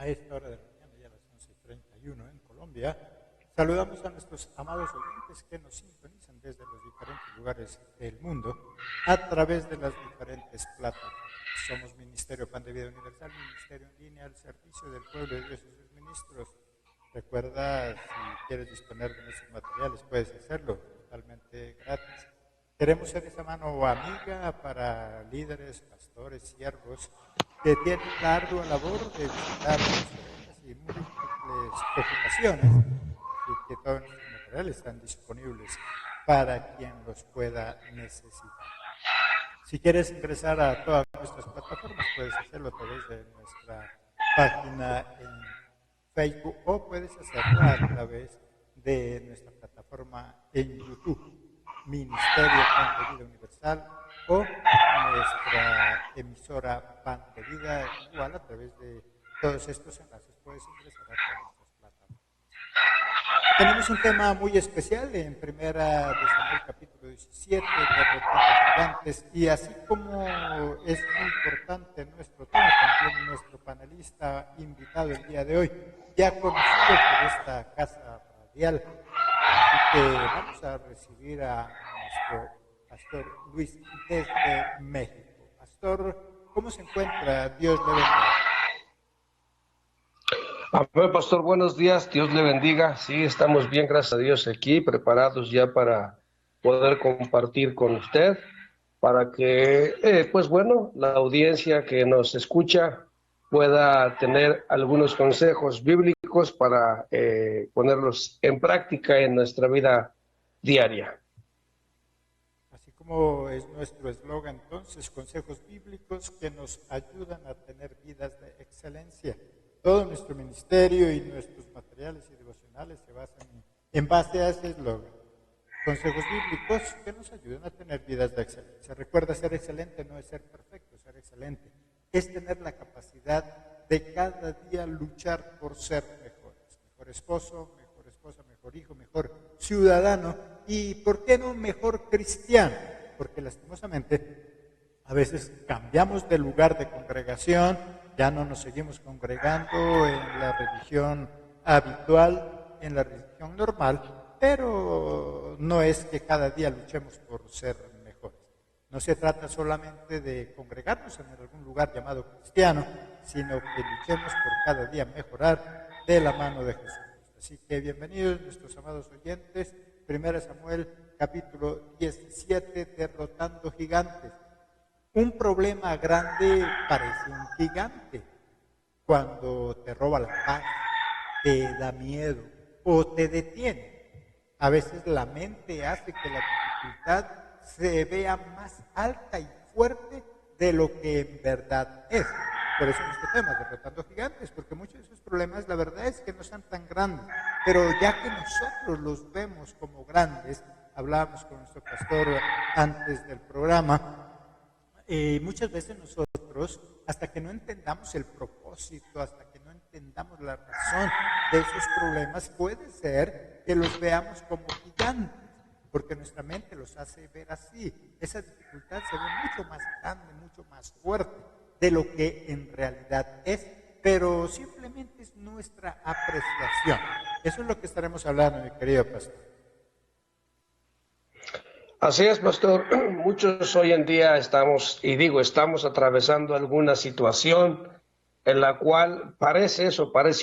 A esta hora de la mañana, ya a las 11:31 en Colombia. Saludamos a nuestros amados oyentes que nos sintonizan desde los diferentes lugares del mundo a través de las diferentes plataformas. Somos Ministerio Pan de Vida Universal, ministerio en línea al servicio del pueblo de Dios y sus ministros. Recuerda, si quieres disponer de nuestros materiales, puedes hacerlo totalmente gratis. Queremos ser esa mano amiga para líderes, pastores, siervos que tienen la ardua labor de visitar las ovejas y múltiples ocupaciones, y que todos nuestros materiales están disponibles para quien los pueda necesitar. Si quieres ingresar a todas nuestras plataformas, puedes hacerlo a través de nuestra página en Facebook o puedes hacerlo a través de nuestra plataforma en YouTube. Ministerio Pan de Vida Universal o nuestra emisora Pan de Vida, igual a través de todos estos enlaces puedes ingresar a todas nuestras plataformas. Tenemos un tema muy especial en Primera de Samuel capítulo 17, derrotando gigantes, y así como es muy importante nuestro tema, también nuestro panelista invitado el día de hoy, ya conocido por esta casa radial. Así que vamos a recibir a nuestro pastor Luis desde México. Pastor, ¿cómo se encuentra? Dios le bendiga. Amén, pastor, buenos días, Dios le bendiga. Sí, estamos bien, gracias a Dios, aquí, preparados ya para poder compartir con usted, para que, pues bueno, la audiencia que nos escucha pueda tener algunos consejos bíblicos para ponerlos en práctica en nuestra vida diaria. Así como es nuestro eslogan, entonces, consejos bíblicos que nos ayudan a tener vidas de excelencia. Todo nuestro ministerio y nuestros materiales y devocionales se basan en base a ese eslogan. Consejos bíblicos que nos ayudan a tener vidas de excelencia. Recuerda, ser excelente no es ser perfecto, ser excelente es tener la capacidad de cada día luchar por ser mejores. Mejor esposo, mejor esposa, mejor hijo, mejor ciudadano y, ¿por qué no, mejor cristiano? Porque lastimosamente a veces cambiamos de lugar de congregación, ya no nos seguimos congregando en la religión habitual, en la religión normal, pero no es que cada día luchemos por ser mejores. No se trata solamente de congregarnos en algún lugar llamado cristiano, sino que luchemos por cada día mejorar de la mano de Jesús. Así que bienvenidos nuestros amados oyentes, 1 Samuel capítulo 17, derrotando gigantes. Un problema grande parece un gigante cuando te roba la paz, te da miedo o te detiene. A veces la mente hace que la dificultad se vea más alta y fuerte de lo que en verdad es. Por eso nuestro tema, derrotando gigantes, porque muchos de esos problemas la verdad es que no son tan grandes, pero ya que nosotros los vemos como grandes, hablábamos con nuestro pastor antes del programa, muchas veces nosotros, hasta que no entendamos el propósito, hasta que no entendamos la razón de esos problemas, puede ser que los veamos como gigantes, porque nuestra mente los hace ver así. Esa dificultad se ve mucho más grande, mucho más fuerte de lo que en realidad es, pero simplemente es nuestra apreciación. Eso es lo que estaremos hablando, mi querido pastor. Así es, pastor. Muchos hoy en día estamos atravesando alguna situación en la cual parece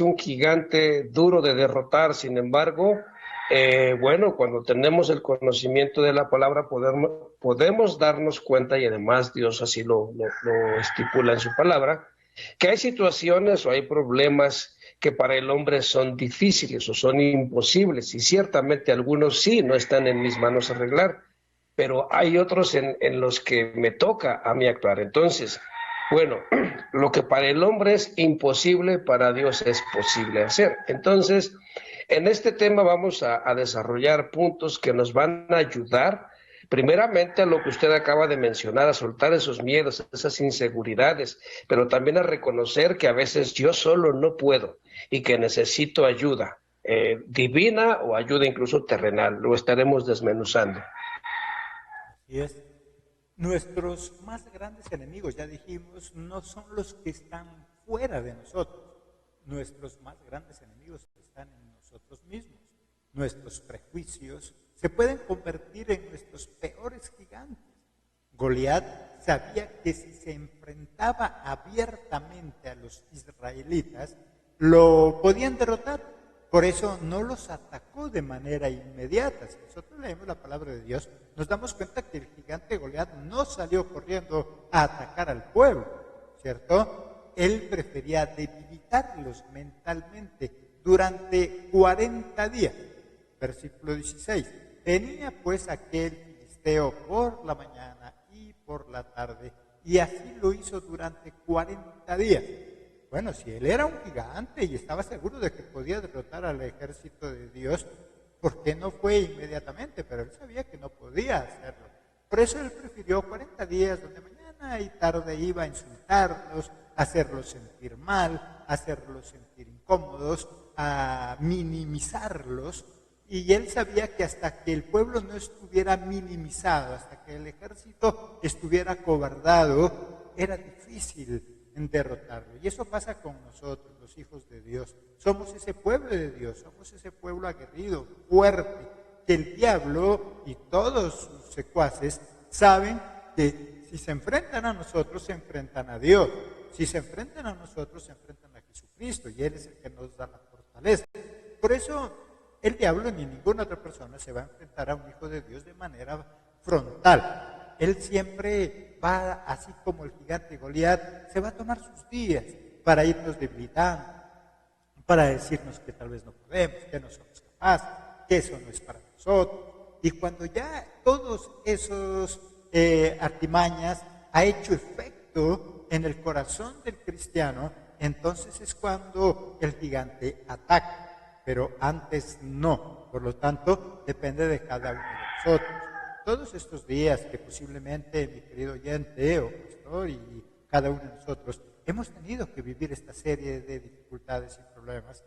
un gigante duro de derrotar. Sin embargo, cuando tenemos el conocimiento de la palabra podemos darnos cuenta, y además Dios así lo estipula en su palabra, que hay situaciones o hay problemas que para el hombre son difíciles o son imposibles, y ciertamente algunos sí no están en mis manos arreglar, pero hay otros en los que me toca a mí actuar. Entonces, bueno, lo que para el hombre es imposible, para Dios es posible hacer. Entonces, en este tema vamos a desarrollar puntos que nos van a ayudar, primeramente, a lo que usted acaba de mencionar, a soltar esos miedos, esas inseguridades, pero también a reconocer que a veces yo solo no puedo y que necesito ayuda divina o ayuda incluso terrenal. Lo estaremos desmenuzando. Así es. Nuestros más grandes enemigos, ya dijimos, no son los que están fuera de nosotros. nuestros más grandes enemigos están en nosotros mismos. Nuestros prejuicios se pueden convertir en nuestros peores gigantes. Goliat sabía que si se enfrentaba abiertamente a los israelitas, lo podían derrotar. Por eso no los atacó de manera inmediata. Si nosotros leemos la palabra de Dios, nos damos cuenta que el gigante Goliat no salió corriendo a atacar al pueblo, ¿cierto? Él prefería debilitarlos mentalmente durante 40 días. Versículo 16. Venía pues aquel filisteo por la mañana y por la tarde, y así lo hizo durante 40 días. Bueno, si él era un gigante y estaba seguro de que podía derrotar al ejército de Dios, ¿por qué no fue inmediatamente? Pero él sabía que no podía hacerlo. Por eso él prefirió 40 días donde mañana y tarde iba a insultarlos, a hacerlos sentir mal, a hacerlos sentir incómodos, a minimizarlos. Y él sabía que hasta que el pueblo no estuviera minimizado, hasta que el ejército estuviera acobardado, era difícil derrotarlo. Y eso pasa con nosotros, los hijos de Dios. Somos ese pueblo de Dios, somos ese pueblo aguerrido, fuerte, que el diablo y todos sus secuaces saben que si se enfrentan a nosotros, se enfrentan a Dios. Si se enfrentan a nosotros, se enfrentan a Jesucristo, y Él es el que nos da la fortaleza. Por eso el diablo ni ninguna otra persona se va a enfrentar a un hijo de Dios de manera frontal. Él siempre va, así como el gigante Goliat, se va a tomar sus días para irnos debilitando, para decirnos que tal vez no podemos, que no somos capaces, que eso no es para nosotros. Y cuando ya todos esos artimañas ha hecho efecto en el corazón del cristiano, entonces es cuando el gigante ataca. Pero antes no. Por lo tanto, depende de cada uno de nosotros. Todos estos días que posiblemente mi querido oyente o pastor y cada uno de nosotros hemos tenido que vivir esta serie de dificultades y problemas,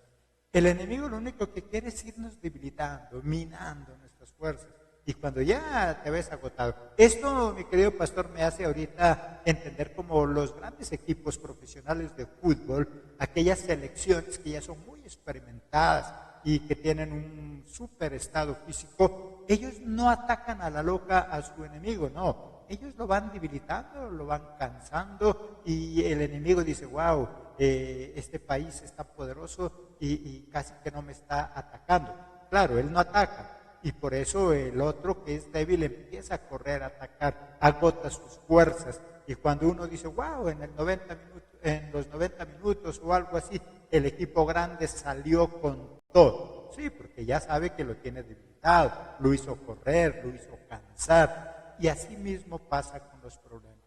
el enemigo lo único que quiere es irnos debilitando, minando nuestras fuerzas. Y cuando ya te ves agotado, esto, mi querido pastor, me hace ahorita entender como los grandes equipos profesionales de fútbol, aquellas selecciones que ya son muy experimentadas y que tienen un súper estado físico, ellos no atacan a la loca a su enemigo, no. Ellos lo van debilitando, lo van cansando y el enemigo dice, wow, este país está poderoso y casi que no me está atacando. Claro, él no ataca. Y por eso el otro que es débil empieza a correr, a atacar, agota sus fuerzas. Y cuando uno dice, wow, en los 90 minutos o algo así, el equipo grande salió con todo. Sí, porque ya sabe que lo tiene debilitado, lo hizo correr, lo hizo cansar. Y así mismo pasa con los problemas.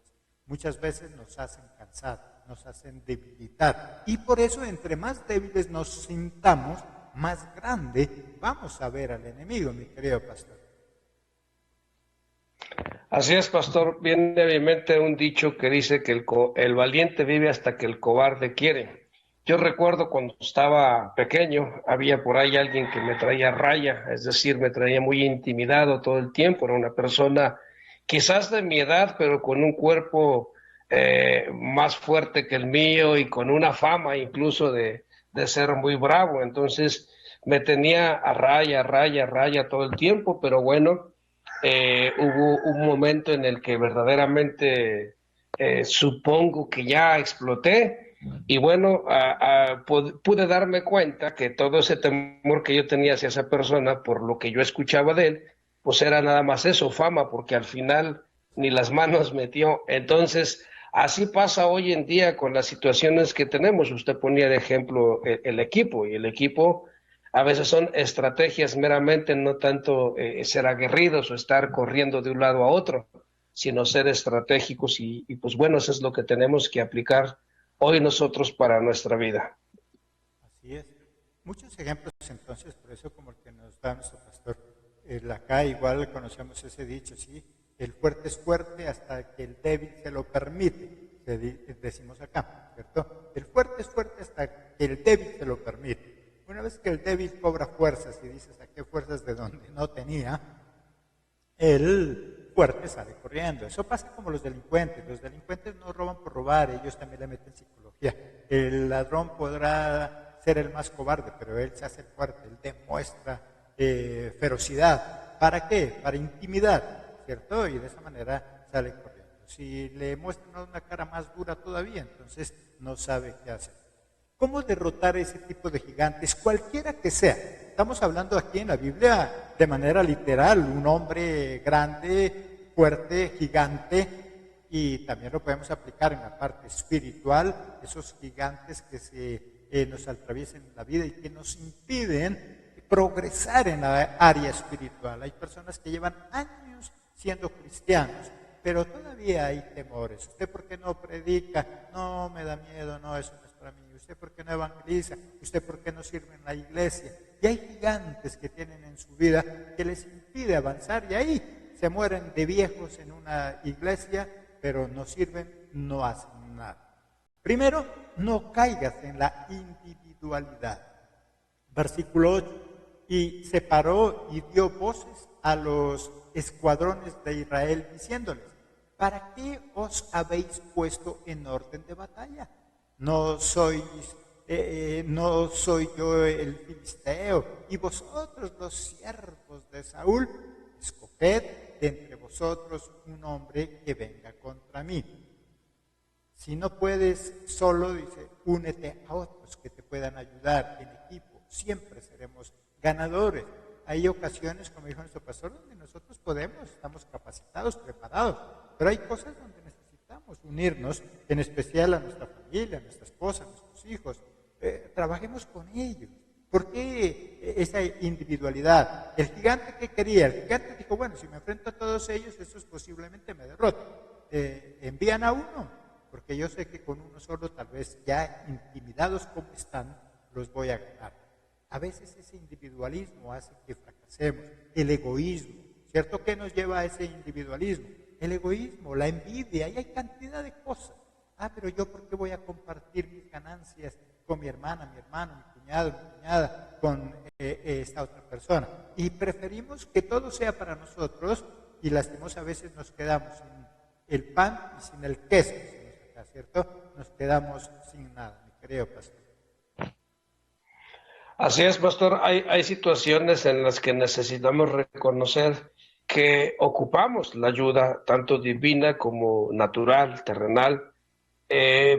Muchas veces nos hacen cansar, nos hacen debilitar. Y por eso entre más débiles nos sintamos, más grande vamos a ver al enemigo, mi querido pastor. Así es, pastor. Viene a mi mente un dicho que dice que el valiente vive hasta que el cobarde quiere. Yo recuerdo cuando estaba pequeño, había por ahí alguien que me traía raya, es decir, me traía muy intimidado todo el tiempo. Era una persona quizás de mi edad, pero con un cuerpo más fuerte que el mío y con una fama incluso de ser muy bravo. Entonces me tenía a raya todo el tiempo, pero bueno, hubo un momento en el que verdaderamente supongo que ya exploté y bueno, pude darme cuenta que todo ese temor que yo tenía hacia esa persona por lo que yo escuchaba de él, pues era nada más eso, fama, porque al final ni las manos metió. Entonces, así pasa hoy en día con las situaciones que tenemos. Usted ponía de ejemplo el equipo, y el equipo a veces son estrategias meramente, no tanto ser aguerridos o estar corriendo de un lado a otro, sino ser estratégicos y pues bueno, eso es lo que tenemos que aplicar hoy nosotros para nuestra vida. Así es. Muchos ejemplos entonces, por eso como el que nos da nuestro pastor. Acá igual conocemos ese dicho, ¿sí? El fuerte es fuerte hasta que el débil se lo permite, decimos acá, ¿cierto? El fuerte es fuerte hasta que el débil se lo permite. Una vez que el débil cobra fuerzas y dice saqué fuerzas de donde no tenía, el fuerte sale corriendo. Eso pasa como los delincuentes. Los delincuentes no roban por robar, ellos también le meten psicología. El ladrón podrá ser el más cobarde, pero él se hace fuerte, él demuestra ferocidad. ¿Para qué? Para intimidar, ¿cierto? Y de esa manera sale corriendo. Si le muestran una cara más dura todavía, entonces no sabe qué hacer. ¿Cómo derrotar ese tipo de gigantes, cualquiera que sea? Estamos hablando aquí en la Biblia de manera literal, un hombre grande, fuerte, gigante, y también lo podemos aplicar en la parte espiritual, esos gigantes que nos atraviesan en la vida y que nos impiden progresar en la área espiritual. Hay personas que llevan años siendo cristianos, pero todavía hay temores. ¿Usted por qué no predica? No, me da miedo, no, eso no es para mí. ¿Usted por qué no evangeliza? ¿Usted por qué no sirve en la iglesia? Y hay gigantes que tienen en su vida que les impide avanzar y ahí se mueren de viejos en una iglesia, pero no sirven, no hacen nada. Primero, no caigas en la individualidad. Versículo 8. Y separó y dio voces a los escuadrones de Israel diciéndoles: ¿para qué os habéis puesto en orden de batalla? No soy yo el filisteo, y vosotros los siervos de Saúl. Escoged de entre vosotros un hombre que venga contra mí. Si no puedes solo, dice, únete a otros que te puedan ayudar en equipo. Siempre seremos ganadores. Hay ocasiones, como dijo nuestro pastor, donde nosotros podemos, estamos capacitados, preparados, pero hay cosas donde necesitamos unirnos, en especial a nuestra familia, a nuestra esposa, a nuestros hijos. Trabajemos con ellos. ¿Por qué esa individualidad? El gigante, ¿qué quería? El gigante dijo, bueno, si me enfrento a todos ellos, esos posiblemente me derroten. Envían a uno, porque yo sé que con uno solo, tal vez ya intimidados como están, los voy a ganar. A veces ese individualismo hace que fracasemos. El egoísmo, ¿cierto? ¿Qué nos lleva a ese individualismo? El egoísmo, la envidia, y hay cantidad de cosas. Pero yo, ¿por qué voy a compartir mis ganancias con mi hermana, mi hermano, mi cuñado, mi cuñada, con esta otra persona? Y preferimos que todo sea para nosotros y lastimosamente a veces nos quedamos sin el pan y sin el queso, ¿cierto? Nos quedamos sin nada, mi querido pastor. Así es, pastor. Hay situaciones en las que necesitamos reconocer que ocupamos la ayuda tanto divina como natural, terrenal.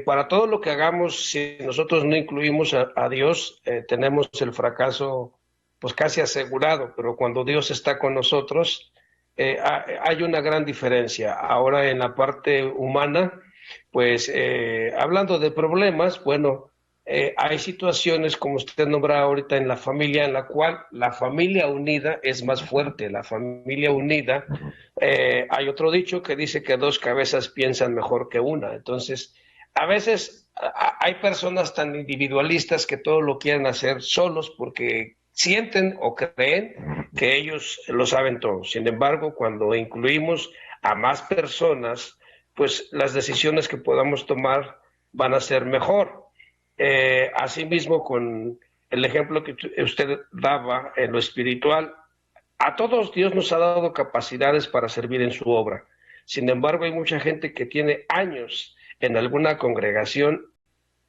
Para todo lo que hagamos, si nosotros no incluimos a Dios, tenemos el fracaso pues casi asegurado, pero cuando Dios está con nosotros, hay una gran diferencia. Ahora en la parte humana, pues hablando de problemas, bueno, hay situaciones, como usted nombra ahorita en la familia, en la cual la familia unida es más fuerte. La familia unida, hay otro dicho que dice que dos cabezas piensan mejor que una. Entonces, a veces hay personas tan individualistas que todo lo quieren hacer solos porque sienten o creen que ellos lo saben todo. Sin embargo, cuando incluimos a más personas, pues las decisiones que podamos tomar van a ser mejor. Asimismo, con el ejemplo que usted daba en lo espiritual, a todos Dios nos ha dado capacidades para servir en su obra. Sin embargo, hay mucha gente que tiene años en alguna congregación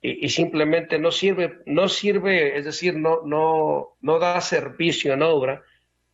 y simplemente no sirve, es decir, no da servicio en obra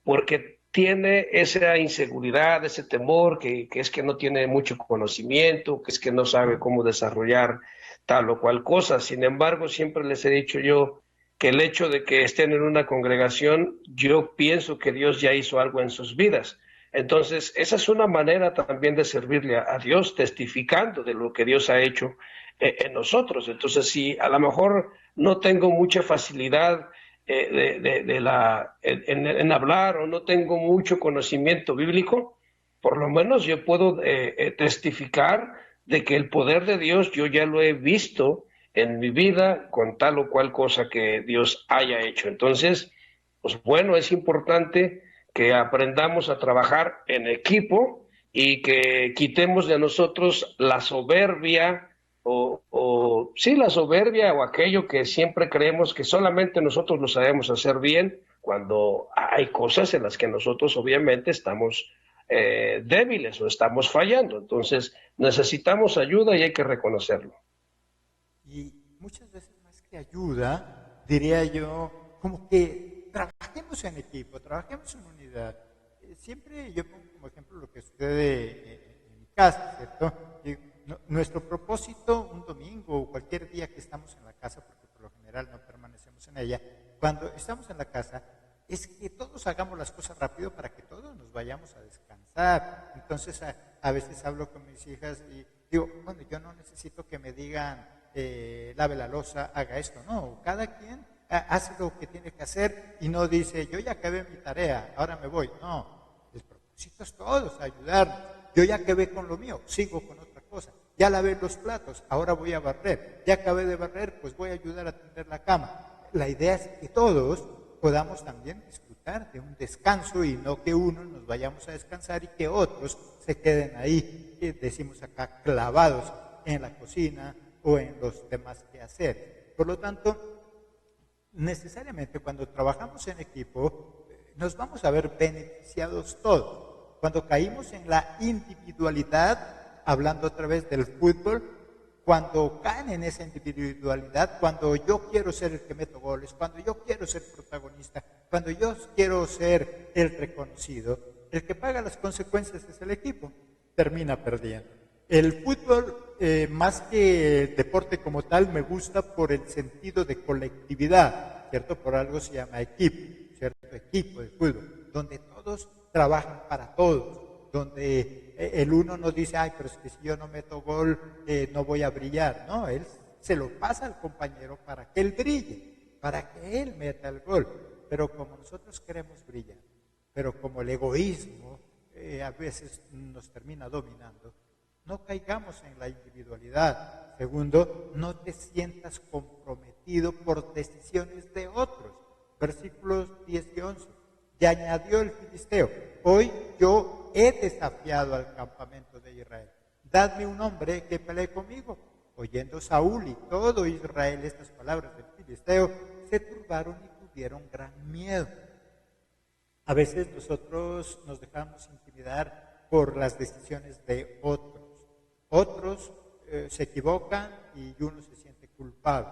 porque tiene esa inseguridad, ese temor, que es que no tiene mucho conocimiento, que es que no sabe cómo desarrollar tal o cual cosa. Sin embargo, siempre les he dicho yo que el hecho de que estén en una congregación, yo pienso que Dios ya hizo algo en sus vidas. Entonces, esa es una manera también de servirle a Dios, testificando de lo que Dios ha hecho en nosotros. Entonces, si a lo mejor no tengo mucha facilidad en hablar o no tengo mucho conocimiento bíblico, por lo menos yo puedo testificar de que el poder de Dios yo ya lo he visto en mi vida con tal o cual cosa que Dios haya hecho. Entonces, pues bueno, es importante que aprendamos a trabajar en equipo y que quitemos de nosotros la soberbia la soberbia o aquello que siempre creemos que solamente nosotros lo sabemos hacer bien, cuando hay cosas en las que nosotros obviamente estamos débiles o estamos fallando. Entonces necesitamos ayuda y hay que reconocerlo. Y muchas veces más que ayuda, diría yo, como que trabajemos en equipo, trabajemos en unidad. Siempre yo pongo como ejemplo lo que sucede en mi casa, ¿cierto? Nuestro propósito un domingo o cualquier día que estamos en la casa, porque por lo general no permanecemos en ella, cuando estamos en la casa, es que todos hagamos las cosas rápido para que todos nos vayamos a descansar. Entonces a veces hablo con mis hijas y digo, bueno, yo no necesito que me digan, lave la loza, haga esto, no, cada quien hace lo que tiene que hacer y no dice, yo ya acabé mi tarea, ahora me voy. No, el propósito es todos, ayudarnos. Yo ya acabé con lo mío, sigo con otra cosa. Ya lavé los platos, ahora voy a barrer. Ya acabé de barrer, pues voy a ayudar a tender la cama. La idea es que todos podamos también disfrutar de un descanso y no que unos nos vayamos a descansar y que otros se queden ahí, decimos acá, clavados en la cocina o en los demás quehaceres. Por lo tanto, necesariamente cuando trabajamos en equipo, nos vamos a ver beneficiados todos. Cuando caímos en la individualidad, hablando otra vez del fútbol, cuando caen en esa individualidad, cuando yo quiero ser el que meto goles, cuando yo quiero ser protagonista, cuando yo quiero ser el reconocido, el que paga las consecuencias es el equipo, termina perdiendo. El fútbol, más que el deporte como tal, me gusta por el sentido de colectividad, ¿cierto? Por algo se llama equipo, ¿cierto? Equipo de fútbol, donde todos trabajan para todos, donde el uno no dice, ay, pero es que si yo no meto gol, no voy a brillar. No, él se lo pasa al compañero para que él brille, para que él meta el gol. Pero como nosotros queremos brillar, pero como el egoísmo a veces nos termina dominando, no caigamos en la individualidad. Segundo, no te sientas comprometido por decisiones de otros. Versículos 10 y 11. Y añadió el filisteo, hoy yo he desafiado al campamento de Israel. Dadme un hombre que pelee conmigo. Oyendo Saúl y todo Israel estas palabras del filisteo, se turbaron y tuvieron gran miedo. A veces nosotros nos dejamos intimidar por las decisiones de otros. Otros se equivocan y uno se siente culpable.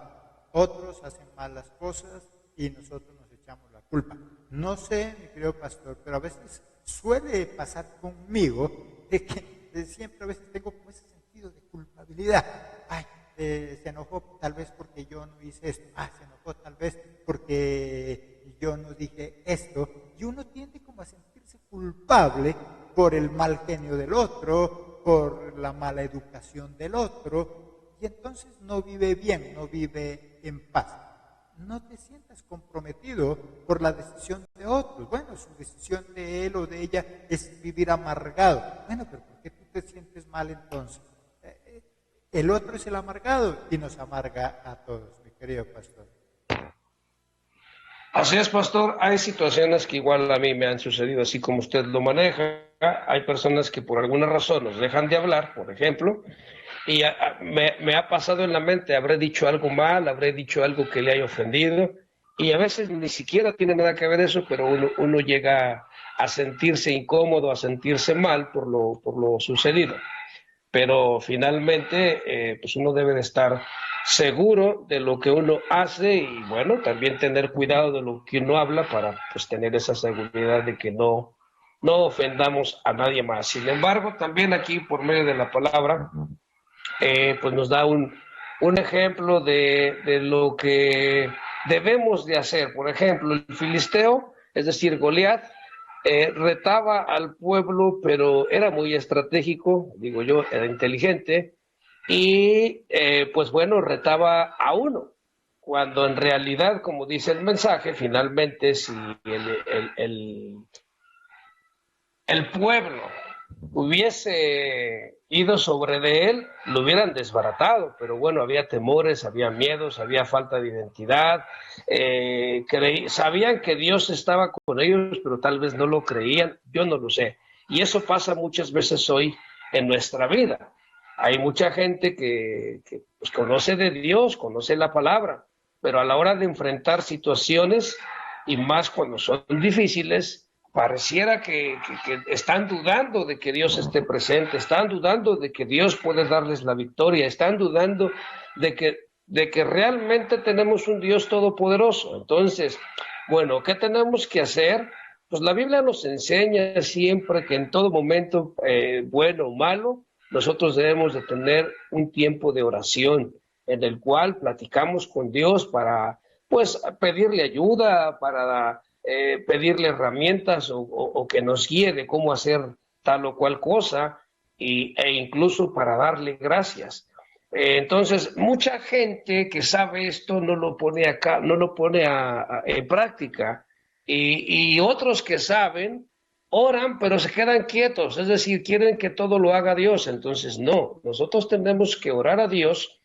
Otros hacen malas cosas y nosotros nos echamos la culpa. No sé, mi querido pastor, pero a veces suele pasar conmigo de que siempre a veces tengo como ese sentido de culpabilidad. Ay, se enojó tal vez porque yo no hice esto. Se enojó tal vez porque yo no dije esto. Y uno tiende como a sentirse culpable por el mal genio del otro, por la mala educación del otro, y entonces no vive bien, no vive en paz. No te sientas comprometido por la decisión de otros. Bueno, su decisión de él o de ella es vivir amargado. Bueno, pero ¿por qué tú te sientes mal entonces? El otro es el amargado y nos amarga a todos, mi querido pastor. Así es, pastor. Hay situaciones que igual a mí me han sucedido así como usted lo maneja. Hay personas que por alguna razón nos dejan de hablar, por ejemplo, y me ha pasado en la mente, habré dicho algo mal, habré dicho algo que le haya ofendido, y a veces ni siquiera tiene nada que ver eso, pero uno llega a sentirse incómodo, a sentirse mal por lo sucedido. Pero finalmente, pues uno debe de estar seguro de lo que uno hace y bueno, también tener cuidado de lo que uno habla para pues tener esa seguridad de que no ofendamos a nadie más. Sin embargo, también aquí por medio de la palabra, pues nos da un ejemplo de lo que debemos de hacer. Por ejemplo, el filisteo, es decir, Goliat, retaba al pueblo, pero era muy estratégico, digo yo, era inteligente, y pues bueno, retaba a uno, cuando en realidad, como dice el mensaje, finalmente si el pueblo hubiese ido sobre de él, lo hubieran desbaratado, pero bueno, había temores, había miedos, había falta de identidad, sabían que Dios estaba con ellos, pero tal vez no lo creían, yo no lo sé. Y eso pasa muchas veces hoy en nuestra vida. Hay mucha gente que pues, conoce de Dios, conoce la palabra, pero a la hora de enfrentar situaciones, y más cuando son difíciles, pareciera que están dudando de que Dios esté presente, están dudando de que Dios puede darles la victoria, están dudando de que de que realmente tenemos un Dios todopoderoso. Entonces, bueno, ¿qué tenemos que hacer? Pues la Biblia nos enseña siempre que en todo momento, bueno o malo, nosotros debemos de tener un tiempo de oración en el cual platicamos con Dios para, pues, pedirle ayuda, para pedirle herramientas o que nos guíe de cómo hacer tal o cual cosa e incluso para darle gracias. Entonces, mucha gente que sabe esto no lo pone acá, no lo pone en práctica. Y otros que saben, oran, pero se quedan quietos, es decir, quieren que todo lo haga Dios. Entonces, no, nosotros tenemos que orar a Dios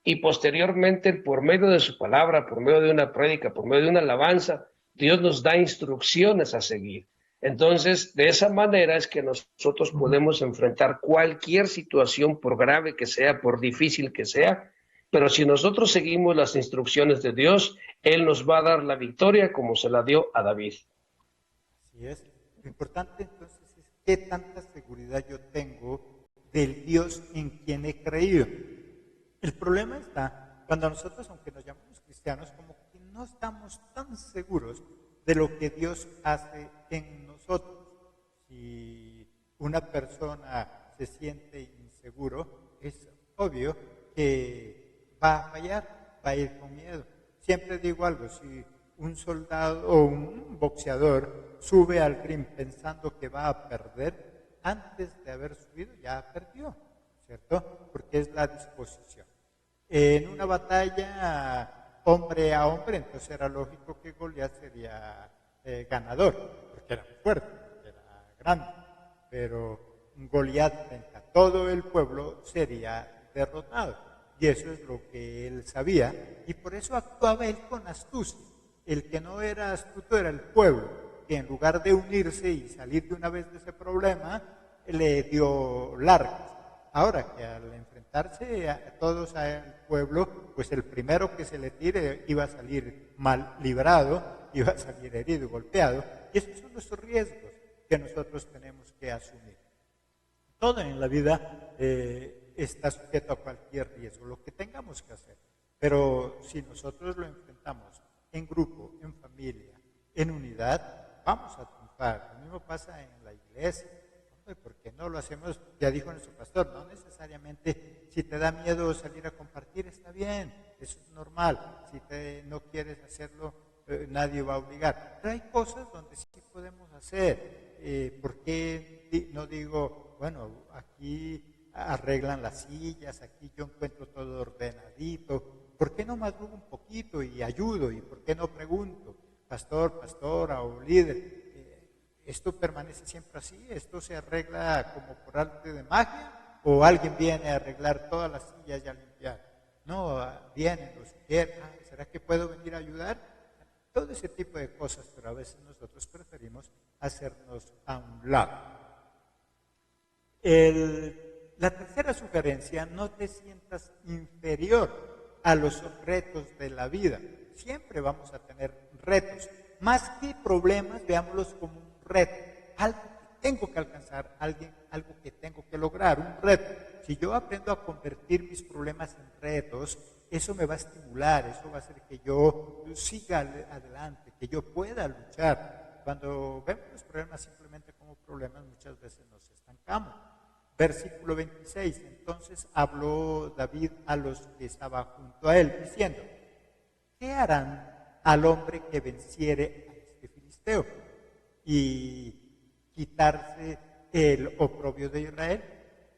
y posteriormente, por medio de su palabra, por medio de una prédica, por medio de una alabanza, Dios nos da instrucciones a seguir. Entonces, de esa manera es que nosotros podemos enfrentar cualquier situación, por grave que sea, por difícil que sea, pero si nosotros seguimos las instrucciones de Dios, Él nos va a dar la victoria como se la dio a David. Así es. Lo importante entonces es qué tanta seguridad yo tengo del Dios en quien he creído. El problema está cuando nosotros, aunque nos llamamos cristianos, como que no estamos tan seguros de lo que Dios hace en nosotros. Si una persona se siente inseguro, es obvio que va a fallar, va a ir con miedo. Siempre digo algo, si un soldado o un boxeador sube al ring pensando que va a perder, antes de haber subido ya perdió, ¿cierto? Porque es la disposición. En una batalla hombre a hombre, entonces era lógico que Goliat sería ganador, porque era fuerte, porque era grande, pero Goliat frente a todo el pueblo sería derrotado, y eso es lo que él sabía, y por eso actuaba él con astucia. El que no era astuto era el pueblo, que en lugar de unirse y salir de una vez de ese problema, le dio largas. Ahora que al enfrentarse a todos al pueblo, pues el primero que se le tire iba a salir mal librado, iba a salir herido y golpeado, y esos son los riesgos que nosotros tenemos que asumir. Todo en la vida está sujeto a cualquier riesgo, lo que tengamos que hacer, pero si nosotros lo enfrentamos en grupo, en familia, en unidad, vamos a triunfar. Lo mismo pasa en la iglesia. ¿Por qué no lo hacemos? Ya dijo nuestro pastor, no necesariamente si te da miedo salir a compartir, está bien, eso es normal. Si no quieres hacerlo, nadie va a obligar. Pero hay cosas donde sí podemos hacer. ¿Por qué no digo, bueno, aquí arreglan las sillas, aquí yo encuentro todo ordenadito? ¿Por qué no madrugo un poquito y ayudo? ¿Y por qué no pregunto, pastor, pastora o líder? ¿Esto permanece siempre así? ¿Esto se arregla como por arte de magia? ¿O alguien viene a arreglar todas las sillas y a limpiar? No, vienen, lo sugieren. ¿Será que puedo venir a ayudar? Todo ese tipo de cosas, pero a veces nosotros preferimos hacernos a un lado. La tercera sugerencia, no te sientas inferior a los retos de la vida. Siempre vamos a tener retos. Más que problemas, veámoslos como un reto, algo que tengo que alcanzar, algo que tengo que lograr, un reto. Si yo aprendo a convertir mis problemas en retos, eso me va a estimular, eso va a hacer que yo siga adelante, que yo pueda luchar. Cuando vemos los problemas simplemente como problemas, muchas veces nos estancamos. Versículo 26, entonces habló David a los que estaban junto a él, diciendo, ¿qué harán al hombre que venciere a este filisteo y quitarse el oprobio de Israel?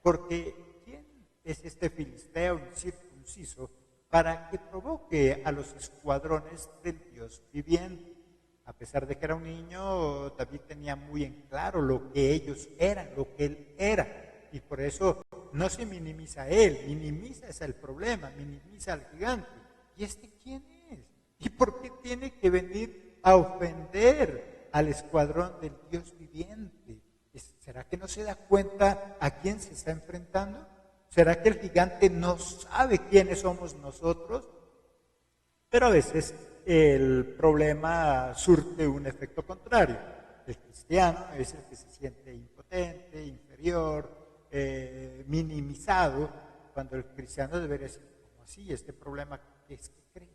Porque ¿quién es este filisteo incircunciso para que provoque a los escuadrones del Dios viviente? A pesar de que era un niño, David tenía muy en claro lo que ellos eran, lo que él era. Y por eso no se minimiza a él, minimiza es el problema, minimiza al gigante. ¿Y este quién es? ¿Y por qué tiene que venir a ofender al escuadrón del Dios viviente? ¿Será que no se da cuenta a quién se está enfrentando? ¿Será que el gigante no sabe quiénes somos nosotros? Pero a veces el problema surte un efecto contrario. El cristiano es el que se siente impotente, inferior, minimizado, cuando el cristiano debería decir, ¿cómo así, este problema, ¿qué es que cree?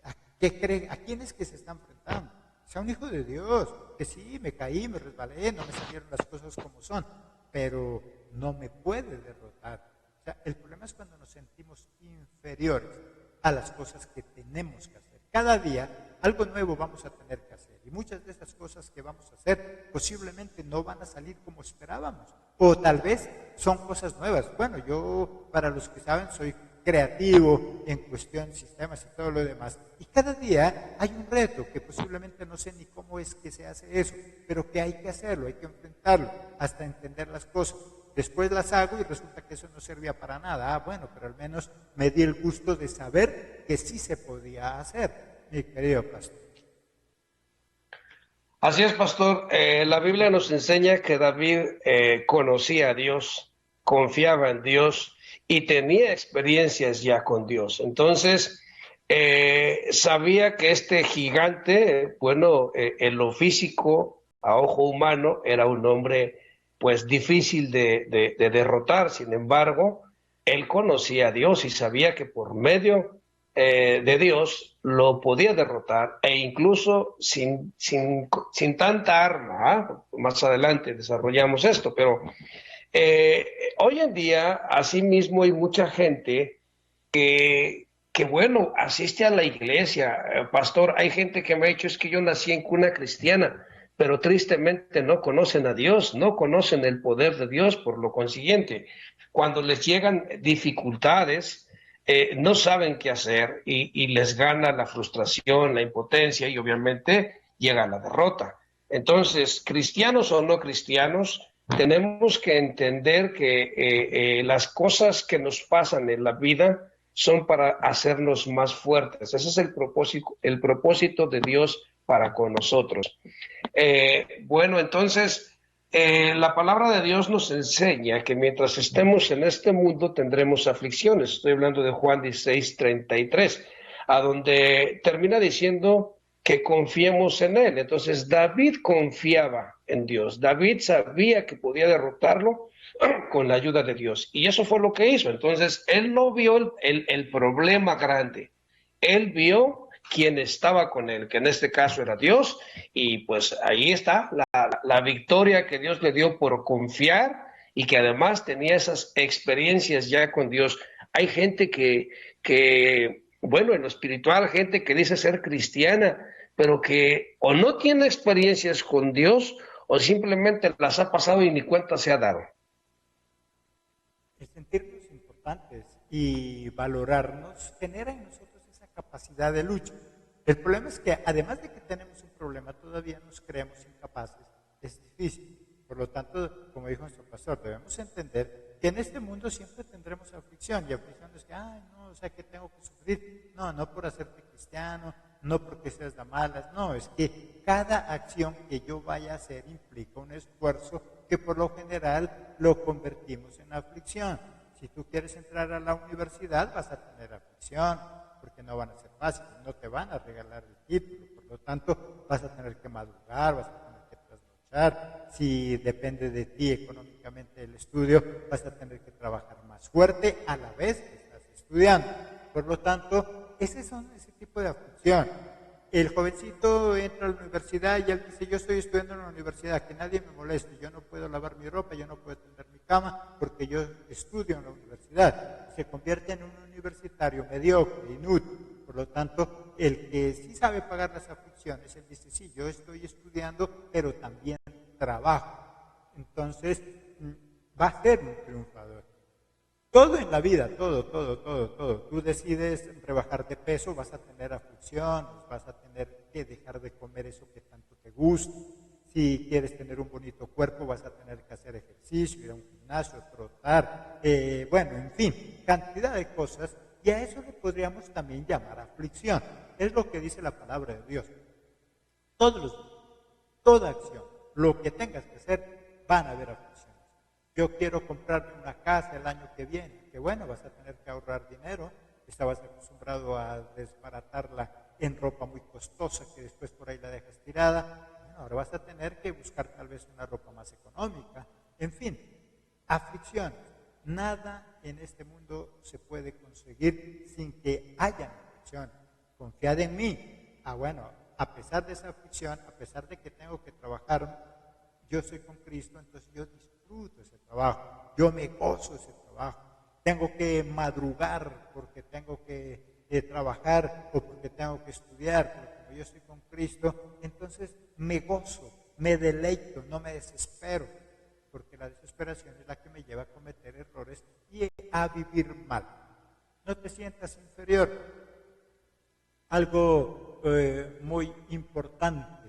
¿A qué cree? ¿A quién es que se está enfrentando? Sea un hijo de Dios, que sí, me caí, me resbalé, no me salieron las cosas como son, pero no me puede derrotar. O sea, el problema es cuando nos sentimos inferiores a las cosas que tenemos que hacer. Cada día algo nuevo vamos a tener que hacer y muchas de esas cosas que vamos a hacer posiblemente no van a salir como esperábamos o tal vez son cosas nuevas. Bueno, yo, para los que saben, soy creativo en cuestión de sistemas y todo lo demás. Y cada día hay un reto que posiblemente no sé ni cómo es que se hace eso, pero que hay que hacerlo, hay que enfrentarlo hasta entender las cosas. Después las hago y resulta que eso no servía para nada. Ah, bueno, pero al menos me di el gusto de saber que sí se podía hacer, mi querido pastor. Así es, pastor. La Biblia nos enseña que David conocía a Dios, confiaba en Dios y tenía experiencias ya con Dios. Entonces, sabía que este gigante, bueno, en lo físico, a ojo humano, era un hombre pues difícil de derrotar. Sin embargo, él conocía a Dios y sabía que por medio de Dios lo podía derrotar e incluso sin tanta arma. ¿Ah? Más adelante desarrollamos esto, pero hoy en día, asimismo, hay mucha gente que bueno, asiste a la iglesia. Pastor, hay gente que me ha dicho, es que yo nací en cuna cristiana, pero tristemente no conocen a Dios, no conocen el poder de Dios. Por lo consiguiente, cuando les llegan dificultades, no saben qué hacer y les gana la frustración, la impotencia y obviamente llega la derrota. Entonces, cristianos o no cristianos, tenemos que entender que las cosas que nos pasan en la vida son para hacernos más fuertes. Ese es el propósito de Dios para con nosotros. Bueno, entonces, la palabra de Dios nos enseña que mientras estemos en este mundo tendremos aflicciones. Estoy hablando de Juan 16:33, a donde termina diciendo que confiemos en Él. Entonces, David confiaba en Dios. David sabía que podía derrotarlo con la ayuda de Dios. Y eso fue lo que hizo. Entonces, él no vio el problema grande. Él vio quién estaba con él, que en este caso era Dios. Y pues ahí está la victoria que Dios le dio por confiar y que además tenía esas experiencias ya con Dios. Hay gente bueno, en lo espiritual, gente que dice ser cristiana, pero que o no tiene experiencias con Dios o simplemente las ha pasado y ni cuenta se ha dado. El sentirnos importantes y valorarnos genera en nosotros esa capacidad de lucha. El problema es que además de que tenemos un problema, todavía nos creemos incapaces. Es difícil. Por lo tanto, como dijo nuestro pastor, debemos entender que en este mundo siempre tendremos aflicción. Y aflicción es que, ay, no, o sea, que tengo que sufrir. No, no por hacerte cristiano, no porque seas de malas. No, es que cada acción que yo vaya a hacer implica un esfuerzo que por lo general lo convertimos en aflicción. Si tú quieres entrar a la universidad, vas a tener aflicción, porque no van a ser fáciles, no te van a regalar el título, por lo tanto vas a tener que madrugar, vas a tener que trasnochar. Si depende de ti económicamente el estudio, vas a tener que trabajar más fuerte a la vez que estás estudiando. Por lo tanto, ese tipo de aflicción. El jovencito entra a la universidad y él dice, yo estoy estudiando en la universidad, que nadie me moleste, yo no puedo lavar mi ropa, yo no puedo tender mi cama, porque yo estudio en la universidad. Se convierte en un universitario mediocre, inútil. Por lo tanto, el que sí sabe pagar las aflicciones, él dice, sí, yo estoy estudiando, pero también trabajo. Entonces, va a ser un triunfador. Todo en la vida, todo. Tú decides rebajar de peso, vas a tener aflicciones, vas a tener que dejar de comer eso que tanto te gusta. Si quieres tener un bonito cuerpo, vas a tener que hacer ejercicio, ir a un gimnasio, trotar, bueno, en fin, cantidad de cosas. Y a eso le podríamos también llamar aflicción. Es lo que dice la palabra de Dios. Todos los días, toda acción, lo que tengas que hacer, van a haber aflicciones. Yo quiero comprarme una casa el año que viene, que bueno, vas a tener que ahorrar dinero, estabas acostumbrado a desbaratarla en ropa muy costosa que después por ahí la dejas tirada, bueno, ahora vas a tener que buscar tal vez una ropa más económica, en fin, aflicciones. Nada en este mundo se puede conseguir sin que haya aflicción. Confiad en mí. Bueno, a pesar de esa aflicción, a pesar de que tengo que trabajar, yo soy con Cristo, entonces yo disfruto ese trabajo, yo me gozo ese trabajo. Tengo que madrugar porque tengo que trabajar o porque tengo que estudiar, pero como yo estoy con Cristo, entonces me gozo, me deleito, no me desespero, porque la desesperación es la que me lleva a cometer errores y a vivir mal. No te sientas inferior. Algo muy importante,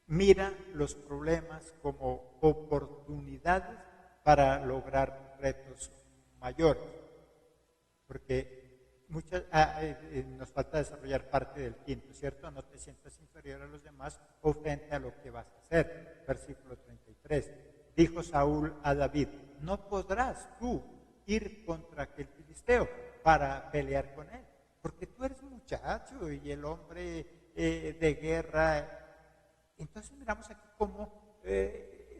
mira los problemas como oportunidades para lograr retos mayores, porque nos falta desarrollar parte del quinto, ¿cierto? No te sientas inferior a los demás o frente a lo que vas a hacer. Versículo 33. Dijo Saúl a David, no podrás tú ir contra aquel filisteo para pelear con él, porque tú eres muchacho y el hombre de guerra. Entonces miramos aquí cómo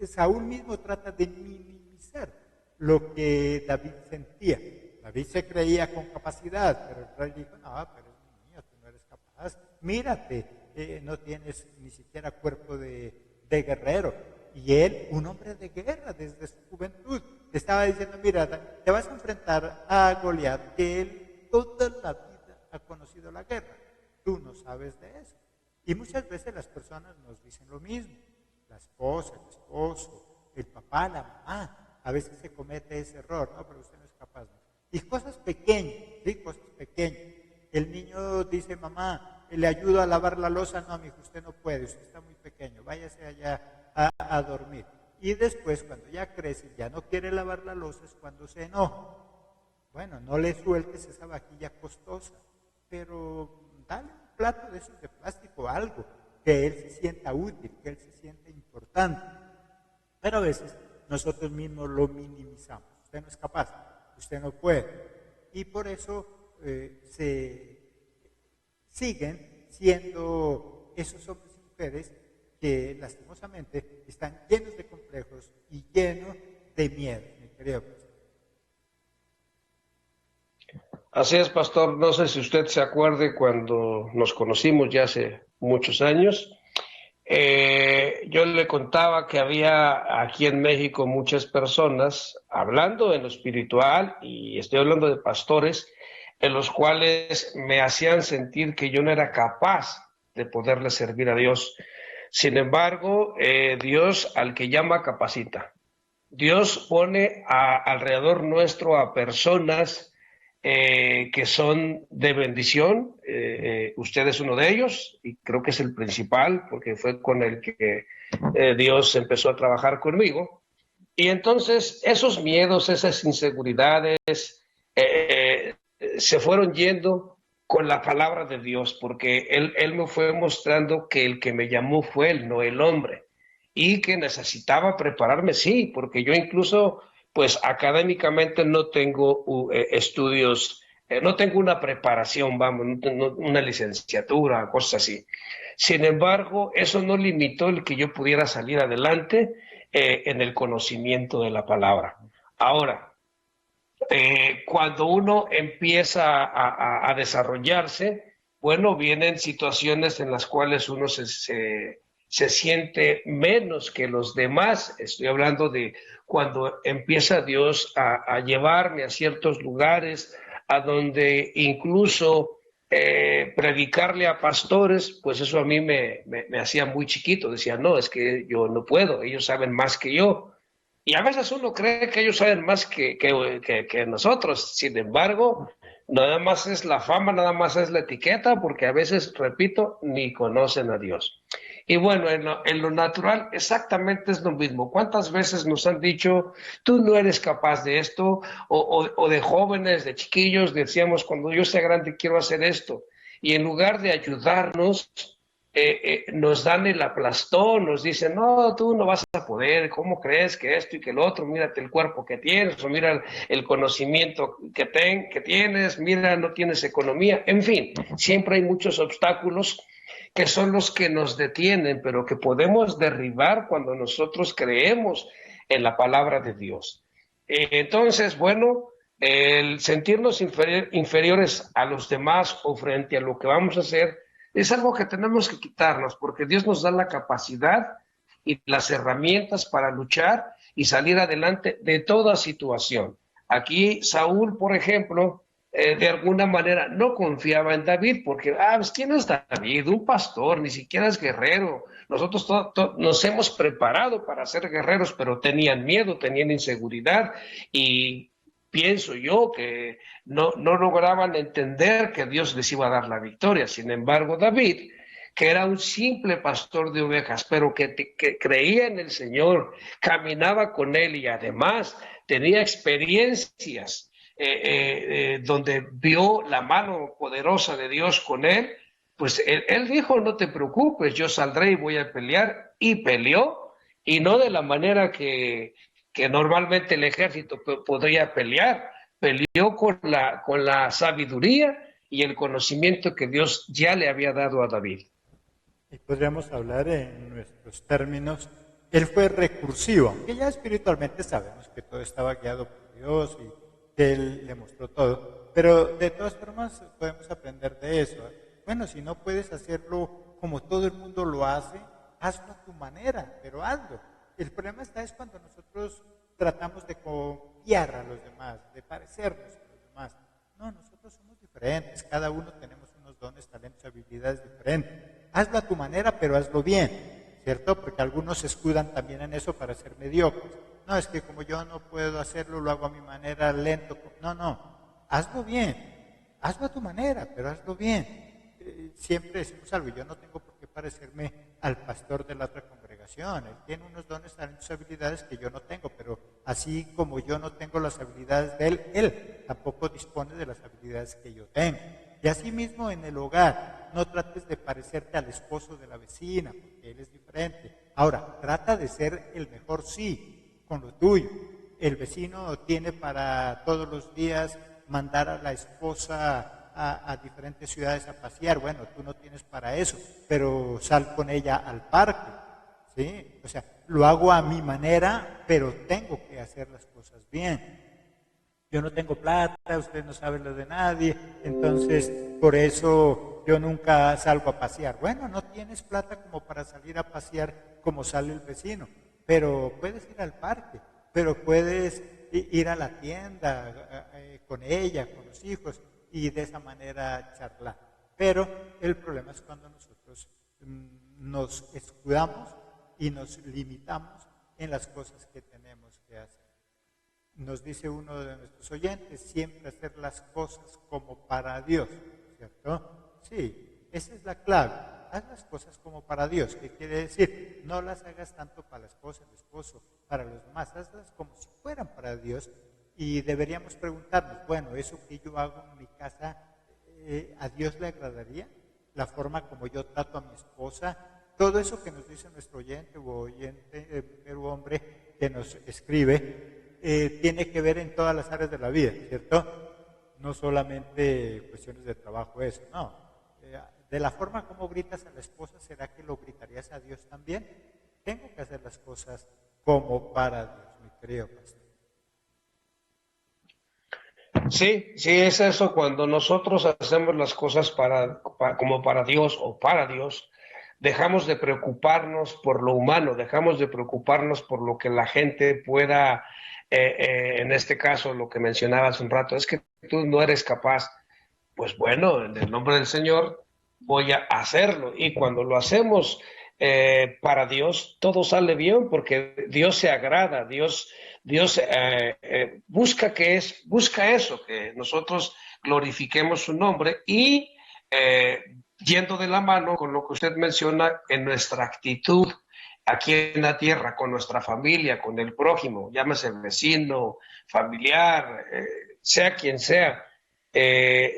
Saúl mismo trata de minimizar lo que David sentía. David se creía con capacidad, pero el rey dijo, no, pero es un niño, tú no eres capaz. Mírate, no tienes ni siquiera cuerpo de guerrero. Y él, un hombre de guerra desde su juventud, le estaba diciendo, mira, te vas a enfrentar a Goliat, que él toda la vida ha conocido la guerra. Tú no sabes de eso. Y muchas veces las personas nos dicen lo mismo. La esposa, el esposo, el papá, la mamá. A veces se comete ese error, no, pero usted no es capaz. ¿No? Y cosas pequeñas, ¿sí? Cosas pequeñas. El niño dice, mamá, le ayudo a lavar la loza. No, mijo, usted no puede, usted está muy pequeño, váyase allá a dormir. Y después, cuando ya crece, ya no quiere lavar la loza, es cuando se enoja. Bueno, no le sueltes esa vajilla costosa, pero dale un plato de esos de plástico, algo, que él se sienta útil, que él se sienta importante. Pero a veces nosotros mismos lo minimizamos. Usted no es capaz, usted no puede. Y por eso se siguen siendo esos hombres y mujeres que lastimosamente están llenos de complejos y llenos de miedo, mi querido pastor. Así es, pastor. No sé si usted se acuerde cuando nos conocimos ya hace muchos años. Yo le contaba que había aquí en México muchas personas hablando en lo espiritual, y estoy hablando de pastores, en los cuales me hacían sentir que yo no era capaz de poderle servir a Dios. Sin embargo, Dios al que llama capacita. Dios pone alrededor nuestro a personas que son de bendición. Usted es uno de ellos y creo que es el principal porque fue con el que Dios empezó a trabajar conmigo. Y entonces esos miedos, esas inseguridades se fueron yendo con la palabra de Dios, porque él me fue mostrando que el que me llamó fue Él, no el hombre, y que necesitaba prepararme, sí, porque yo incluso, pues académicamente no tengo estudios, no tengo una preparación, vamos, no tengo una licenciatura, cosas así. Sin embargo, eso no limitó el que yo pudiera salir adelante en el conocimiento de la palabra. Ahora, cuando uno empieza a desarrollarse, bueno, vienen situaciones en las cuales uno se siente menos que los demás. Estoy hablando de cuando empieza Dios a llevarme a ciertos lugares, a donde incluso predicarle a pastores, pues eso a mí me hacía muy chiquito. Decía, no, es que yo no puedo, ellos saben más que yo. Y a veces uno cree que ellos saben más que nosotros. Sin embargo, nada más es la fama, nada más es la etiqueta, porque a veces, repito, ni conocen a Dios. Y bueno, en lo natural exactamente es lo mismo. ¿Cuántas veces nos han dicho, tú no eres capaz de esto? O de jóvenes, de chiquillos, decíamos, cuando yo sea grande quiero hacer esto. Y en lugar de ayudarnos, nos dan el aplastón, nos dicen, no, tú no vas a poder, ¿cómo crees que esto y que el otro? Mírate el cuerpo que tienes, o mira el conocimiento que tienes, mira, no tienes economía. En fin, siempre hay muchos obstáculos que son los que nos detienen, pero que podemos derribar cuando nosotros creemos en la palabra de Dios. Entonces, bueno, el sentirnos inferiores a los demás o frente a lo que vamos a hacer es algo que tenemos que quitarnos, porque Dios nos da la capacidad y las herramientas para luchar y salir adelante de toda situación. Aquí Saúl, por ejemplo, de alguna manera no confiaba en David, porque, pues, ¿quién es David? Un pastor, ni siquiera es guerrero. Nosotros nos hemos preparado para ser guerreros, pero tenían miedo, tenían inseguridad y pienso yo que no lograban entender que Dios les iba a dar la victoria. Sin embargo, David, que era un simple pastor de ovejas, pero que creía en el Señor, caminaba con él y además tenía experiencias donde vio la mano poderosa de Dios con él, pues él dijo, no te preocupes, yo saldré y voy a pelear, y peleó, y no de la manera que normalmente el ejército podría pelear, peleó con la sabiduría y el conocimiento que Dios ya le había dado a David. Y podríamos hablar en nuestros términos, él fue recursivo, aunque ya espiritualmente sabemos que todo estaba guiado por Dios y que él le mostró todo, pero de todas formas podemos aprender de eso. Bueno, si no puedes hacerlo como todo el mundo lo hace, hazlo a tu manera, pero hazlo. El problema está es cuando nosotros tratamos de copiar a los demás, de parecernos a los demás. No, nosotros somos diferentes, cada uno tenemos unos dones, talentos, habilidades diferentes. Hazlo a tu manera, pero hazlo bien, ¿cierto? Porque algunos se escudan también en eso para ser mediocres. No, es que como yo no puedo hacerlo, lo hago a mi manera, lento. No, hazlo bien, hazlo a tu manera, pero hazlo bien. Siempre decimos algo, yo no tengo por qué parecerme al pastor de la otra congregación. Él tiene unos dones, talentos, habilidades que yo no tengo, pero así como yo no tengo las habilidades de él, él tampoco dispone de las habilidades que yo tengo. Y así mismo en el hogar, no trates de parecerte al esposo de la vecina, porque él es diferente. Ahora, trata de ser el mejor sí con lo tuyo. El vecino tiene para todos los días mandar a la esposa a diferentes ciudades a pasear. Bueno, tú no tienes para eso, pero sal con ella al parque, ¿sí? O sea, lo hago a mi manera, pero tengo que hacer las cosas bien. Yo no tengo plata, usted no sabe lo de nadie, entonces por eso yo nunca salgo a pasear. Bueno, no tienes plata como para salir a pasear como sale el vecino, pero puedes ir al parque, pero puedes ir a la tienda con ella, con los hijos, y de esa manera charlar. Pero el problema es cuando nosotros nos escudamos y nos limitamos en las cosas que tenemos que hacer. Nos dice uno de nuestros oyentes, siempre hacer las cosas como para Dios, ¿cierto? Sí, esa es la clave. Haz las cosas como para Dios. ¿Qué quiere decir? No las hagas tanto para la esposa, el esposo, para los demás. Hazlas como si fueran para Dios. Y deberíamos preguntarnos, bueno, ¿eso que yo hago en mi casa a Dios le agradaría? La forma como yo trato a mi esposa, todo eso que nos dice nuestro oyente mujer u hombre que nos escribe, tiene que ver en todas las áreas de la vida, ¿cierto? No solamente cuestiones de trabajo, eso, no. De la forma como gritas a la esposa, ¿será que lo gritarías a Dios también? Tengo que hacer las cosas como para Dios, mi querido pastor. Sí, sí, es eso, cuando nosotros hacemos las cosas como para Dios o para Dios, dejamos de preocuparnos por lo humano, dejamos de preocuparnos por lo que la gente pueda, en este caso, lo que mencionaba hace un rato, es que tú no eres capaz. Pues bueno, en el nombre del Señor voy a hacerlo. Y cuando lo hacemos para Dios, todo sale bien porque Dios se agrada, Dios busca eso, que nosotros glorifiquemos su nombre y yendo de la mano con lo que usted menciona en nuestra actitud aquí en la tierra, con nuestra familia, con el prójimo, llámese vecino, familiar, sea quien sea,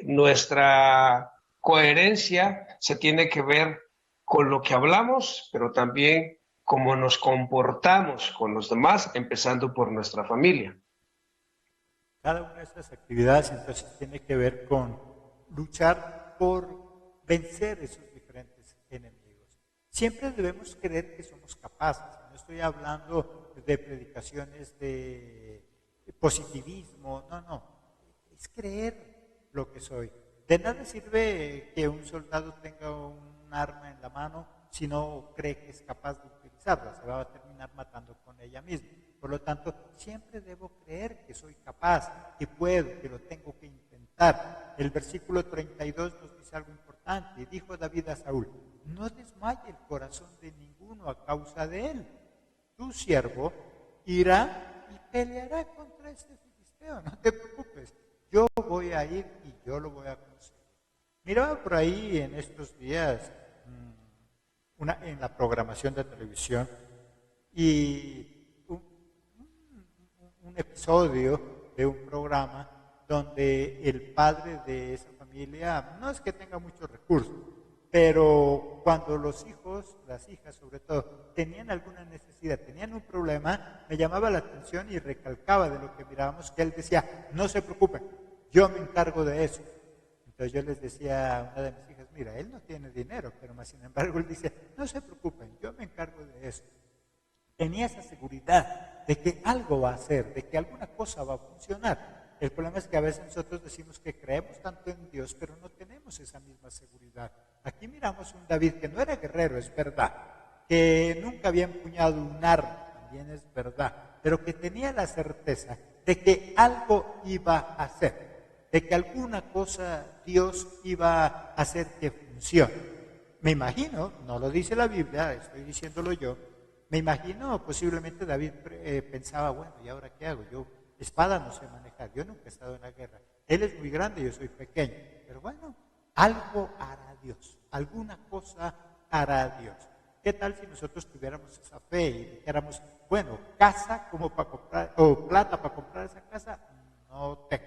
nuestra coherencia se tiene que ver con lo que hablamos, pero también cómo nos comportamos con los demás, empezando por nuestra familia. Cada una de estas actividades entonces tiene que ver con luchar por vencer esos diferentes enemigos. Siempre debemos creer que somos capaces. No estoy hablando de predicaciones de positivismo, no, es creer lo que soy. De nada sirve que un soldado tenga un arma en la mano si no cree que es capaz de utilizarla, se va a terminar matando con ella misma. Por lo tanto, siempre debo creer que soy capaz, que puedo, que lo tengo que intentar. El versículo 32 nos dice algo importante. Dijo David a Saúl: no desmaye el corazón de ninguno a causa de él. Tu siervo irá y peleará contra este filisteo. No te preocupes, yo voy a ir y yo lo voy a conseguir. Miraba por ahí en estos días en la programación de televisión y un episodio de un programa donde el padre de esa familia no es que tenga muchos recursos, pero cuando los hijos, las hijas sobre todo, tenían alguna necesidad, tenían un problema, me llamaba la atención y recalcaba de lo que mirábamos, que él decía: no se preocupen, yo me encargo de eso. Entonces yo les decía a una de mis hijas: mira, él no tiene dinero, pero más sin embargo él dice: no se preocupen, yo me encargo de eso. Tenía esa seguridad de que algo va a hacer, de que alguna cosa va a funcionar. El problema es que a veces nosotros decimos que creemos tanto en Dios, pero no tenemos esa misma seguridad. Aquí miramos un David que no era guerrero, es verdad, que nunca había empuñado un arma, también es verdad, pero que tenía la certeza de que algo iba a hacer, de que alguna cosa Dios iba a hacer que funcione. Me imagino, no lo dice la Biblia, estoy diciéndolo yo, me imagino posiblemente David pensaba: bueno, ¿y ahora qué hago? Yo espada no sé manejar, yo nunca he estado en la guerra. Él es muy grande, yo soy pequeño, pero bueno, algo hará Dios, alguna cosa hará Dios. ¿Qué tal si nosotros tuviéramos esa fe y dijéramos: bueno, casa como para comprar, o plata para comprar esa casa, no tengo,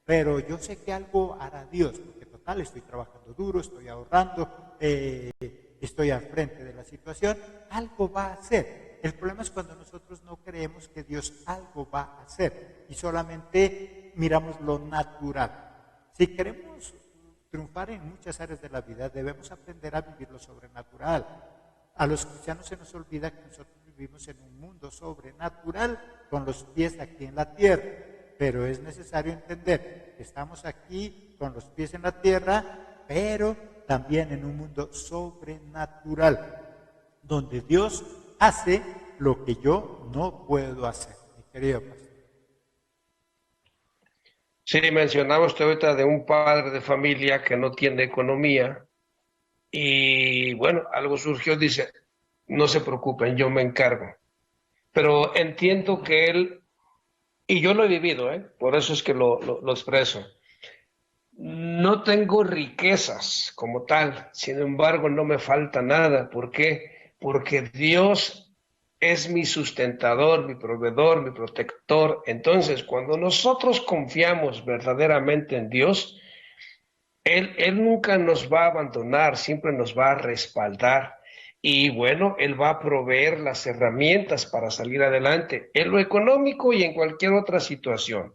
pero yo sé que algo hará Dios, porque total, estoy trabajando duro, estoy ahorrando, estoy al frente de la situación, algo va a hacer. El problema es cuando nosotros no creemos que Dios algo va a hacer y solamente miramos lo natural. Si queremos triunfar en muchas áreas de la vida, debemos aprender a vivir lo sobrenatural. A los cristianos se nos olvida que nosotros vivimos en un mundo sobrenatural con los pies aquí en la tierra, pero es necesario entender que estamos aquí con los pies en la tierra, pero también en un mundo sobrenatural, donde Dios hace lo que yo no puedo hacer, mi querido pastor. Sí, mencionaba usted ahorita de un padre de familia que no tiene economía y bueno, algo surgió, dice: no se preocupen, yo me encargo. Pero entiendo que él, y yo lo he vivido, por eso es que lo expreso. No tengo riquezas como tal, sin embargo no me falta nada. ¿Por qué? Porque Dios es mi sustentador, mi proveedor, mi protector. Entonces, cuando nosotros confiamos verdaderamente en Dios, Él nunca nos va a abandonar, siempre nos va a respaldar. Y bueno, Él va a proveer las herramientas para salir adelante, en lo económico y en cualquier otra situación.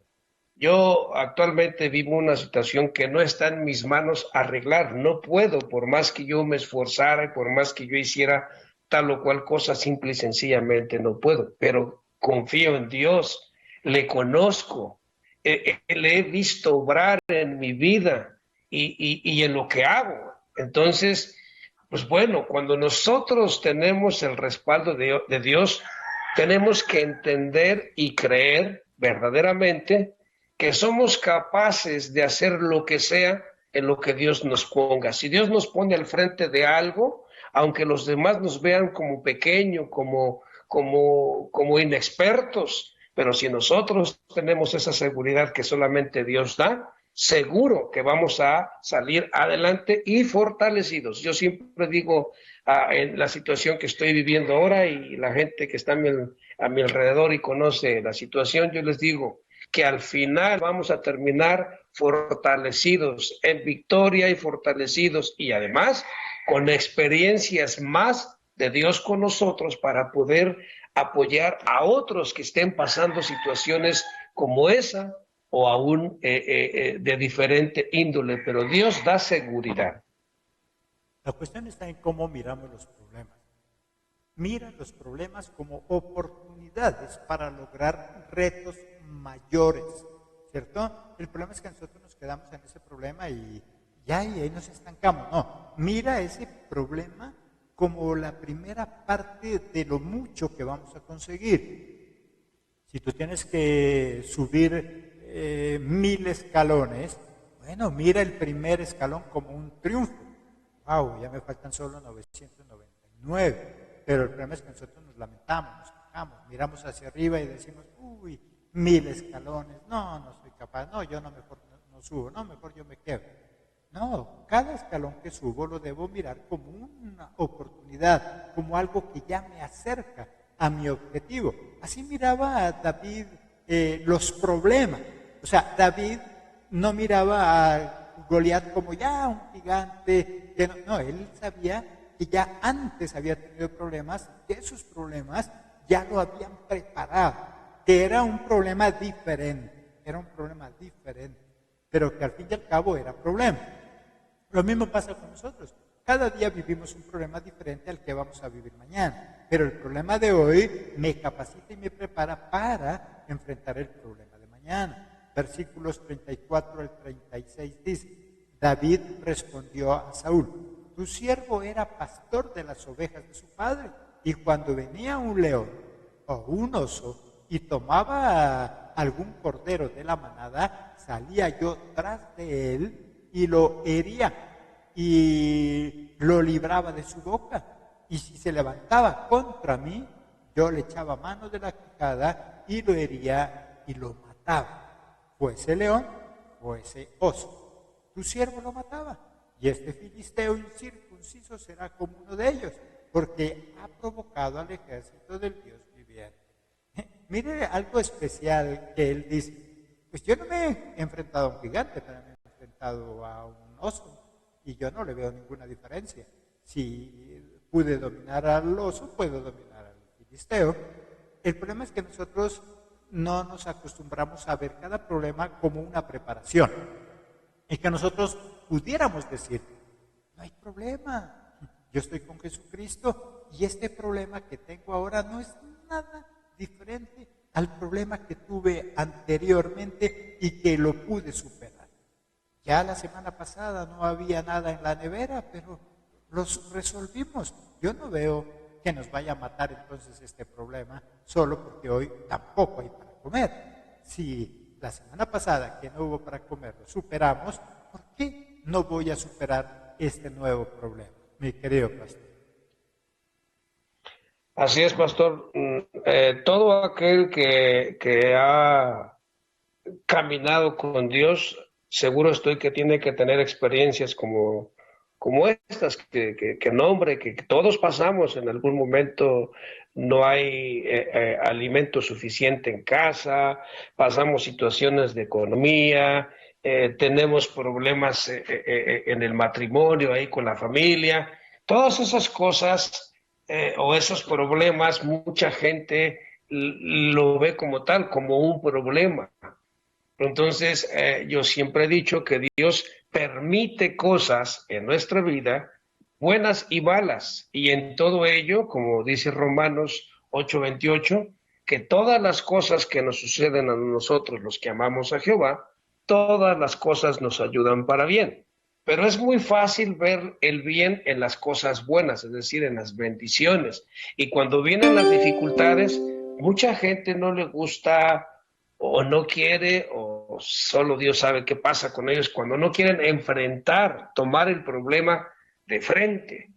Yo actualmente vivo una situación que no está en mis manos arreglar. No puedo, por más que yo me esforzara y por más que yo hiciera tal o cual cosa, simple y sencillamente no puedo. Pero confío en Dios, le conozco, le he visto obrar en mi vida y en lo que hago. Entonces, pues bueno, cuando nosotros tenemos el respaldo de Dios, tenemos que entender y creer verdaderamente que somos capaces de hacer lo que sea en lo que Dios nos ponga. Si Dios nos pone al frente de algo, aunque los demás nos vean como pequeños, como inexpertos, pero si nosotros tenemos esa seguridad que solamente Dios da, seguro que vamos a salir adelante y fortalecidos. Yo siempre digo, en la situación que estoy viviendo ahora y la gente que está a mi alrededor y conoce la situación, yo les digo que al final vamos a terminar fortalecidos en victoria y fortalecidos y además con experiencias más de Dios con nosotros para poder apoyar a otros que estén pasando situaciones como esa o aún de diferente índole, pero Dios da seguridad. La cuestión está en cómo miramos los problemas. Mira los problemas como oportunidades para lograr retos mayores, ¿cierto? El problema es que nosotros nos quedamos en ese problema y ahí nos estancamos. No, mira ese problema como la primera parte de lo mucho que vamos a conseguir. Si tú tienes que subir 1000 escalones, bueno, mira el primer escalón como un triunfo. Wow, ya me faltan solo 999. Pero el problema es que nosotros nos lamentamos, nos quejamos, miramos hacia arriba y decimos, uy, 1000 escalones, no soy capaz, no, yo no, mejor no subo, no, mejor yo me quedo. No, cada escalón que subo lo debo mirar como una oportunidad, como algo que ya me acerca a mi objetivo. Así miraba a David los problemas. O sea, David no miraba a Goliat como ya un gigante, que no, él sabía que ya antes había tenido problemas, que esos problemas ya lo habían preparado, que era un problema diferente, pero que al fin y al cabo era problema. Lo mismo pasa con nosotros. Cada día vivimos un problema diferente al que vamos a vivir mañana, pero el problema de hoy me capacita y me prepara para enfrentar el problema de mañana. Versículos 34 al 36 dice, David respondió a Saúl, tu siervo era pastor de las ovejas de su padre, y cuando venía un león o un oso y tomaba algún cordero de la manada, salía yo tras de él y lo hería y lo libraba de su boca. Y si se levantaba contra mí, yo le echaba mano de la quijada y lo hería y lo mataba. Fuese león, fuese oso. Tu siervo lo mataba. Y este filisteo incircunciso será como uno de ellos, porque ha provocado al ejército del Dios viviente. Mire algo especial que él dice. Pues yo no me he enfrentado a un gigante, pero me he enfrentado a un oso. Y yo no le veo ninguna diferencia. Si pude dominar al oso, puedo dominar al filisteo. El problema es que nosotros no nos acostumbramos a ver cada problema como una preparación. Y que nosotros pudiéramos decir, no hay problema, yo estoy con Jesucristo y este problema que tengo ahora no es nada diferente al problema que tuve anteriormente y que lo pude superar. Ya la semana pasada no había nada en la nevera, pero los resolvimos. Yo no veo que nos vaya a matar entonces este problema solo porque hoy tampoco hay para comer. Si la semana pasada que no hubo para comer lo superamos, ¿por qué no voy a superar este nuevo problema, mi querido pastor? Así es, pastor. Todo aquel que ha caminado con Dios, seguro estoy que tiene que tener experiencias como estas, que nombre, que todos pasamos en algún momento. No hay alimento suficiente en casa, pasamos situaciones de economía, tenemos problemas en el matrimonio, ahí con la familia. Todas esas cosas o esos problemas, mucha gente lo ve como tal, como un problema. Entonces, yo siempre he dicho que Dios permite cosas en nuestra vida, buenas y malas, y en todo ello, como dice Romanos 8:28, que todas las cosas que nos suceden a nosotros, los que amamos a Jehová, todas las cosas nos ayudan para bien. Pero es muy fácil ver el bien en las cosas buenas, es decir, en las bendiciones. Y cuando vienen las dificultades, mucha gente no le gusta o no quiere, o solo Dios sabe qué pasa con ellos cuando no quieren enfrentar, tomar el problema de frente.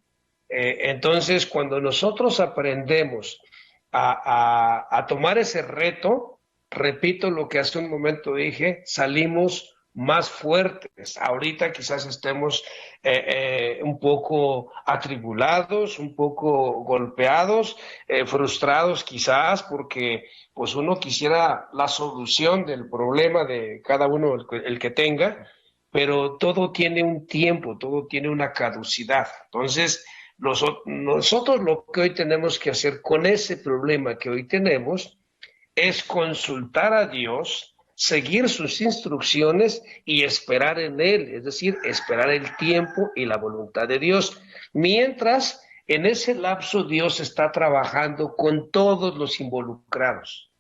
Entonces, cuando nosotros aprendemos a tomar ese reto, repito lo que hace un momento dije, salimos más fuertes. Ahorita quizás estemos un poco atribulados, un poco golpeados, frustrados quizás porque pues uno quisiera la solución del problema de cada uno el que tenga, pero todo tiene un tiempo, todo tiene una caducidad. Entonces, nosotros lo que hoy tenemos que hacer con ese problema que hoy tenemos es consultar a Dios, seguir sus instrucciones y esperar en Él, es decir, esperar el tiempo y la voluntad de Dios. Mientras, en ese lapso Dios está trabajando con todos los involucrados.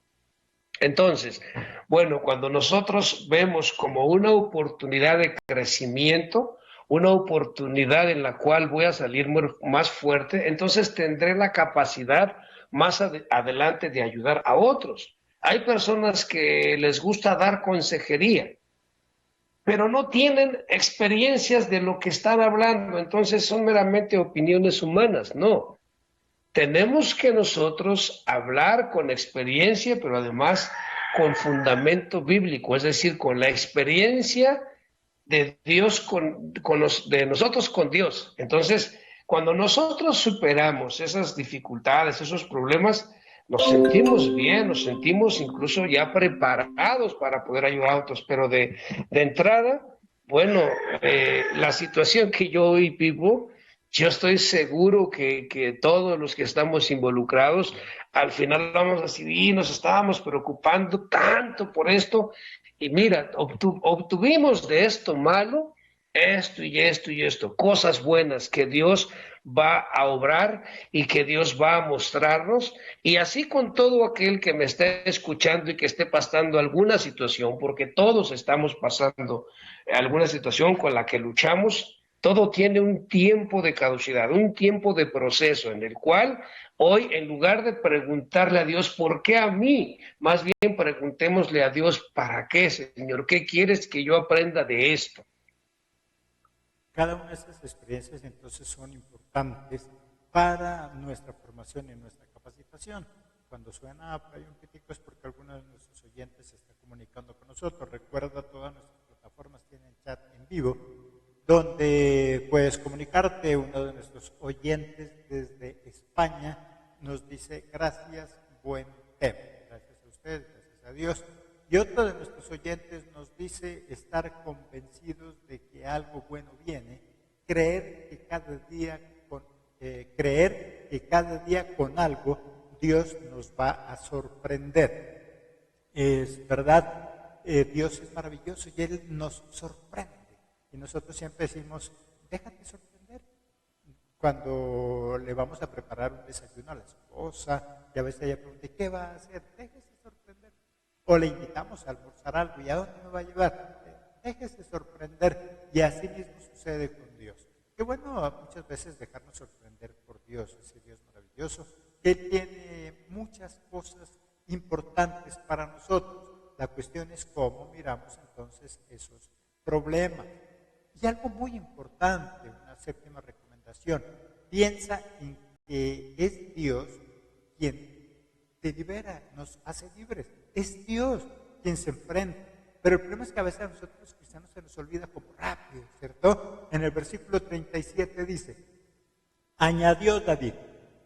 Entonces, bueno, cuando nosotros vemos como una oportunidad de crecimiento, una oportunidad en la cual voy a salir más fuerte, entonces tendré la capacidad más adelante de ayudar a otros. Hay personas que les gusta dar consejería, pero no tienen experiencias de lo que están hablando, entonces son meramente opiniones humanas, no. Tenemos que nosotros hablar con experiencia, pero además con fundamento bíblico, es decir, con la experiencia de Dios de nosotros con Dios. Entonces, cuando nosotros superamos esas dificultades, esos problemas, nos sentimos bien, nos sentimos incluso ya preparados para poder ayudar a otros, pero de entrada, bueno, la situación que yo hoy vivo, yo estoy seguro que todos los que estamos involucrados, al final vamos a decir, y nos estábamos preocupando tanto por esto, y mira, obtuvimos de esto malo, esto y esto y esto, cosas buenas que Dios va a obrar y que Dios va a mostrarnos, y así con todo aquel que me esté escuchando y que esté pasando alguna situación, porque todos estamos pasando alguna situación con la que luchamos. Todo tiene un tiempo de caducidad, un tiempo de proceso en el cual hoy, en lugar de preguntarle a Dios, ¿por qué a mí? Más bien preguntémosle a Dios, ¿para qué, Señor? ¿Qué quieres que yo aprenda de esto? Cada una de estas experiencias entonces son importantes para nuestra formación y nuestra capacitación. Cuando suena hay un pitico es porque alguno de nuestros oyentes se está comunicando con nosotros. Recuerda, todas nuestras plataformas tienen chat en vivo, donde puedes comunicarte. Uno de nuestros oyentes desde España nos dice: gracias, buen tema. Gracias a ustedes, gracias a Dios. Y otro de nuestros oyentes nos dice estar convencidos de que algo bueno viene, creer que cada día con algo Dios nos va a sorprender. Es verdad, Dios es maravilloso y Él nos sorprende. Y nosotros siempre decimos, déjate sorprender. Cuando le vamos a preparar un desayuno a la esposa, y a veces ella pregunta, ¿qué va a hacer? Déjese sorprender. O le invitamos a almorzar algo, ¿y a dónde me va a llevar? Déjese sorprender. Y así mismo sucede con Dios. Qué bueno muchas veces dejarnos sorprender por Dios, ese Dios maravilloso, que tiene muchas cosas importantes para nosotros. La cuestión es cómo miramos entonces esos problemas. Y algo muy importante, una séptima recomendación, piensa en que es Dios quien te libera, nos hace libres. Es Dios quien se enfrenta. Pero el problema es que a veces a nosotros los cristianos se nos olvida como rápido, ¿cierto? En el versículo 37 dice, añadió David,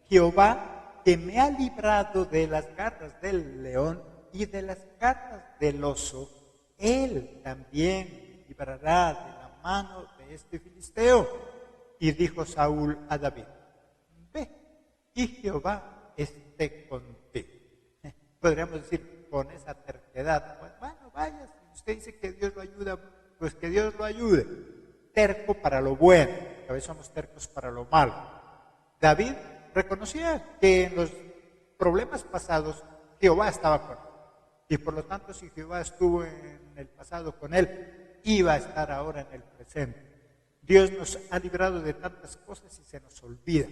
Jehová que me ha librado de las garras del león y de las garras del oso, Él también me librará de la mano de este filisteo. Y dijo Saúl a David, ve, y Jehová esté contigo. Podríamos decir con esa terquedad, pues, bueno, vaya, si usted dice que Dios lo ayuda, pues que Dios lo ayude. Terco para lo bueno, a veces somos tercos para lo malo. David reconocía que en los problemas pasados Jehová estaba con él. Y por lo tanto, si Jehová estuvo en el pasado con él, iba a estar ahora en el presente. Dios nos ha librado de tantas cosas y se nos olvida.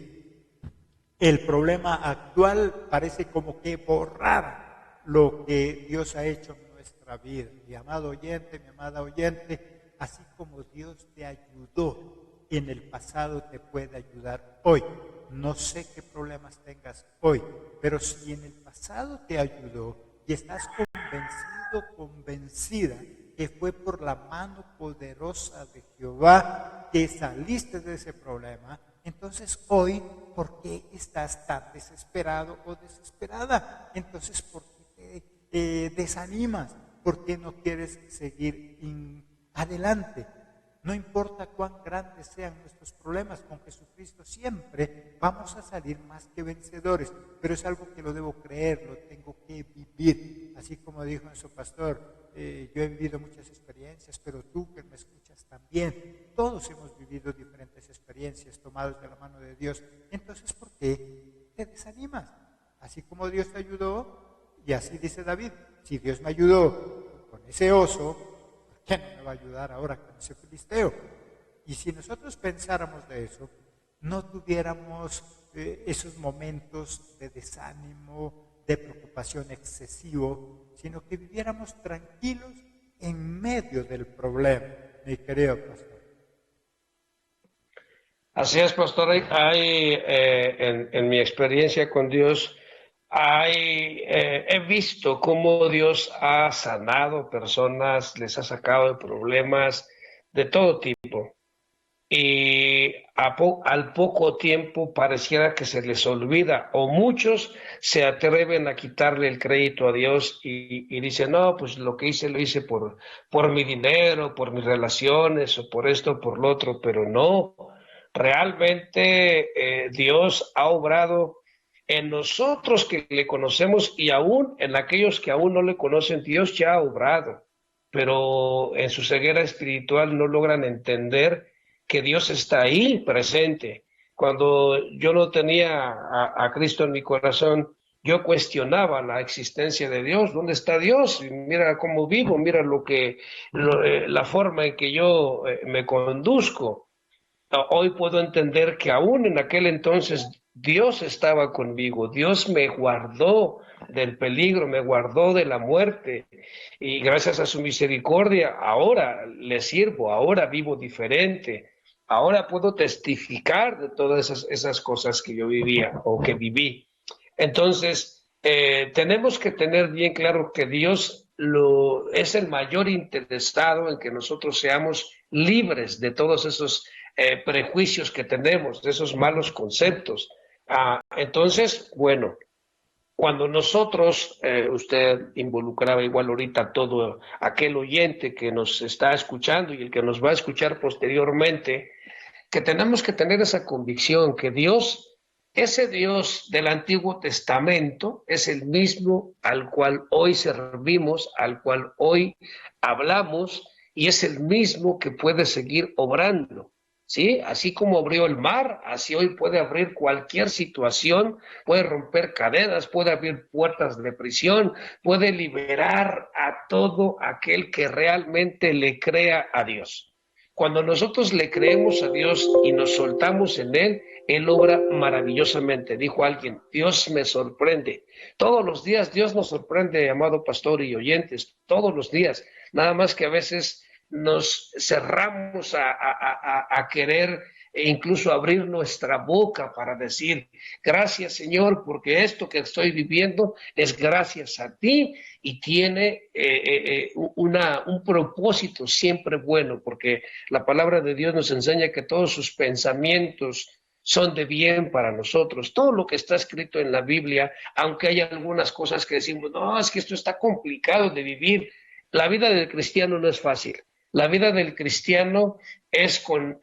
El problema actual parece como que borrara lo que Dios ha hecho en nuestra vida. Mi amado oyente, mi amada oyente, así como Dios te ayudó en el pasado, te puede ayudar hoy. No sé qué problemas tengas hoy, pero si en el pasado te ayudó y estás convencido, convencida que fue por la mano poderosa de Jehová que saliste de ese problema, entonces hoy, ¿por qué estás tan desesperado o desesperada? Entonces, ¿por qué te desanimas? ¿Por qué no quieres seguir adelante? No importa cuán grandes sean nuestros problemas, con Jesucristo siempre vamos a salir más que vencedores. Pero es algo que lo debo creer, lo tengo que vivir. Así como dijo nuestro pastor, yo he vivido muchas experiencias, pero tú que me escuchas también. Todos hemos vivido diferentes experiencias tomados de la mano de Dios. Entonces, ¿por qué te desanimas? Así como Dios te ayudó, Y así dice David, si Dios me ayudó con ese oso, ¿por qué no me va a ayudar ahora con ese filisteo? Y si nosotros pensáramos de eso, no tuviéramos esos momentos de desánimo, de preocupación excesivo, sino que viviéramos tranquilos en medio del problema, mi querido pastor. Así es, pastor. En mi experiencia con Dios, he visto cómo Dios ha sanado personas, les ha sacado de problemas de todo tipo. Y al poco tiempo pareciera que se les olvida, o muchos se atreven a quitarle el crédito a Dios y dicen, no, pues lo que hice lo hice por mi dinero, por mis relaciones, o por esto, por lo otro, pero no, realmente Dios ha obrado en nosotros que le conocemos y aún en aquellos que aún no le conocen. Dios ya ha obrado, pero en su ceguera espiritual no logran entender que Dios está ahí presente. Cuando yo no tenía a Cristo en mi corazón, yo cuestionaba la existencia de Dios. ¿Dónde está Dios? Mira cómo vivo, mira la forma en que yo me conduzco. Hoy puedo entender que aún en aquel entonces Dios estaba conmigo, Dios me guardó del peligro, me guardó de la muerte, y gracias a su misericordia ahora le sirvo, ahora vivo diferente, ahora puedo testificar de todas esas cosas que yo vivía o que viví. Entonces, tenemos que tener bien claro que Dios es el mayor interesado en que nosotros seamos libres de todos esos prejuicios que tenemos, de esos malos conceptos. Entonces, bueno, cuando nosotros, usted involucraba igual ahorita todo aquel oyente que nos está escuchando y el que nos va a escuchar posteriormente, que tenemos que tener esa convicción que Dios, ese Dios del Antiguo Testamento, es el mismo al cual hoy servimos, al cual hoy hablamos, y es el mismo que puede seguir obrando. ¿Sí? Así como abrió el mar, así hoy puede abrir cualquier situación, puede romper cadenas, puede abrir puertas de prisión, puede liberar a todo aquel que realmente le crea a Dios. Cuando nosotros le creemos a Dios y nos soltamos en Él obra maravillosamente. Dijo alguien, Dios me sorprende. Todos los días Dios nos sorprende, amado pastor y oyentes, todos los días. Nada más que a veces nos cerramos a querer e incluso abrir nuestra boca para decir, gracias Señor, porque esto que estoy viviendo es gracias a ti y tiene un propósito siempre bueno, porque la palabra de Dios nos enseña que todos sus pensamientos son de bien para nosotros. Todo lo que está escrito en la Biblia, aunque hay algunas cosas que decimos, no, es que esto está complicado de vivir. La vida del cristiano no es fácil. La vida del cristiano es con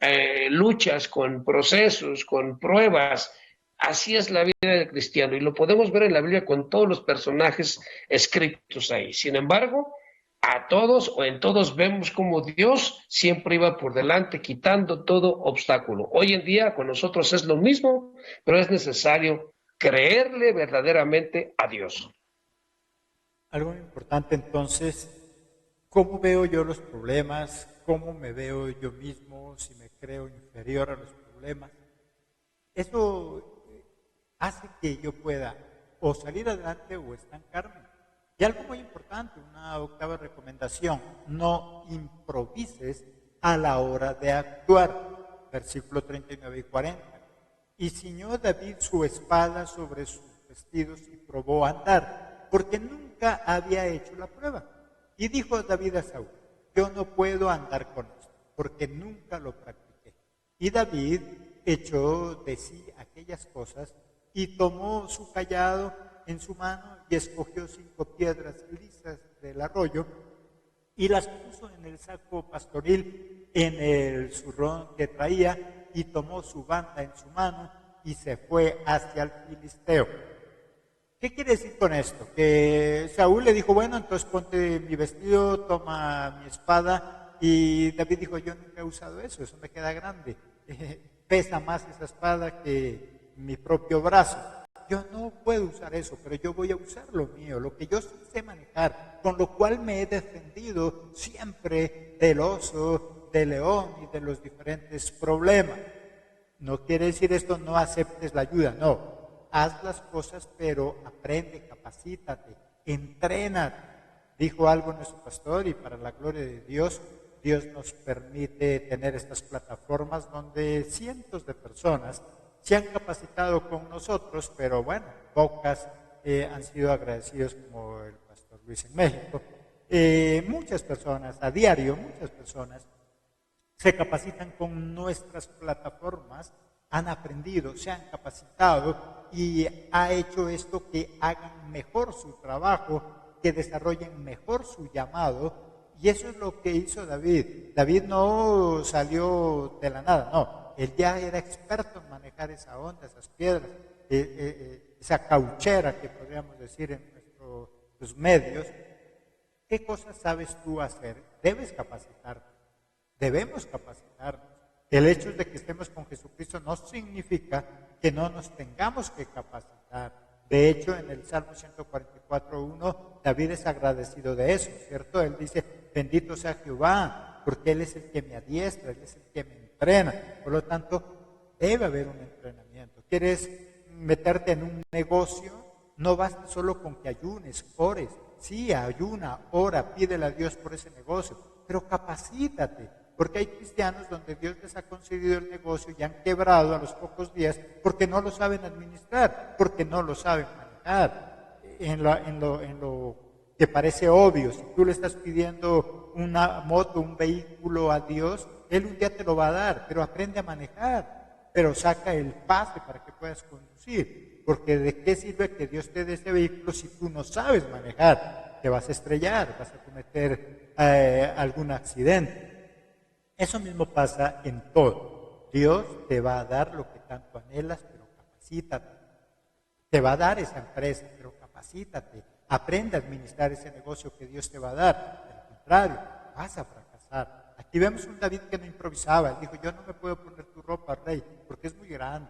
luchas, con procesos, con pruebas. Así es la vida del cristiano y lo podemos ver en la Biblia con todos los personajes escritos ahí. Sin embargo, a todos o en todos vemos como Dios siempre iba por delante quitando todo obstáculo. Hoy en día con nosotros es lo mismo, pero es necesario creerle verdaderamente a Dios. Algo importante entonces, ¿cómo veo yo los problemas? ¿Cómo me veo yo mismo? Si me creo inferior a los problemas. Eso hace que yo pueda o salir adelante o estancarme. Y algo muy importante, una octava recomendación, no improvises a la hora de actuar. Versículo 39 y 40. Y ciñó David su espada sobre sus vestidos y probó a andar, porque nunca había hecho la prueba. Y dijo David a Saúl, yo no puedo andar con esto, porque nunca lo practiqué. Y David echó de sí aquellas cosas y tomó su cayado en su mano y escogió 5 piedras lisas del arroyo y las puso en el saco pastoril, en el zurrón que traía, y tomó su banda en su mano y se fue hacia el filisteo. ¿Qué quiere decir con esto? Que Saúl le dijo, bueno, entonces ponte mi vestido, toma mi espada, y David dijo, yo nunca he usado eso me queda grande, pesa más esa espada que mi propio brazo. Yo no puedo usar eso, pero yo voy a usar lo mío, lo que yo sé manejar, con lo cual me he defendido siempre del oso, del león y de los diferentes problemas. No quiere decir esto no aceptes la ayuda, no. Haz las cosas, pero aprende, capacítate, entrénate. Dijo algo nuestro pastor y para la gloria de Dios, Dios nos permite tener estas plataformas donde cientos de personas se han capacitado con nosotros, pero bueno, pocas han sido agradecidos como el pastor Luis en México. Muchas personas, a diario, muchas personas se capacitan con nuestras plataformas, han aprendido, se han capacitado y ha hecho esto que hagan mejor su trabajo, que desarrollen mejor su llamado. Y eso es lo que hizo David. David no salió de la nada, no. Él ya era experto en manejar esa onda, esas piedras, esa cauchera que podríamos decir en nuestros medios. ¿Qué cosas sabes tú hacer? Debes capacitarte. Debemos capacitarnos. El hecho de que estemos con Jesucristo no significa que no nos tengamos que capacitar. De hecho, en el Salmo 144:1, David es agradecido de eso, ¿cierto? Él dice, bendito sea Jehová, porque Él es el que me adiestra, Él es el que me entrena. Por lo tanto, debe haber un entrenamiento. ¿Quieres meterte en un negocio? No basta solo con que ayunes, ores. Sí, ayuna, ora, pídele a Dios por ese negocio, pero capacítate. Porque hay cristianos donde Dios les ha concedido el negocio y han quebrado a los pocos días porque no lo saben administrar, porque no lo saben manejar. En lo que parece obvio, si tú le estás pidiendo una moto, un vehículo a Dios, Él un día te lo va a dar, pero aprende a manejar, pero saca el pase para que puedas conducir. Porque ¿de qué sirve que Dios te dé ese vehículo si tú no sabes manejar? Te vas a estrellar, vas a cometer algún accidente. Eso mismo pasa en todo. Dios te va a dar lo que tanto anhelas, pero capacítate. Te va a dar esa empresa, pero capacítate. Aprende a administrar ese negocio que Dios te va a dar. Al contrario, vas a fracasar. Aquí vemos un David que no improvisaba. Él dijo, yo no me puedo poner tu ropa, rey, porque es muy grande.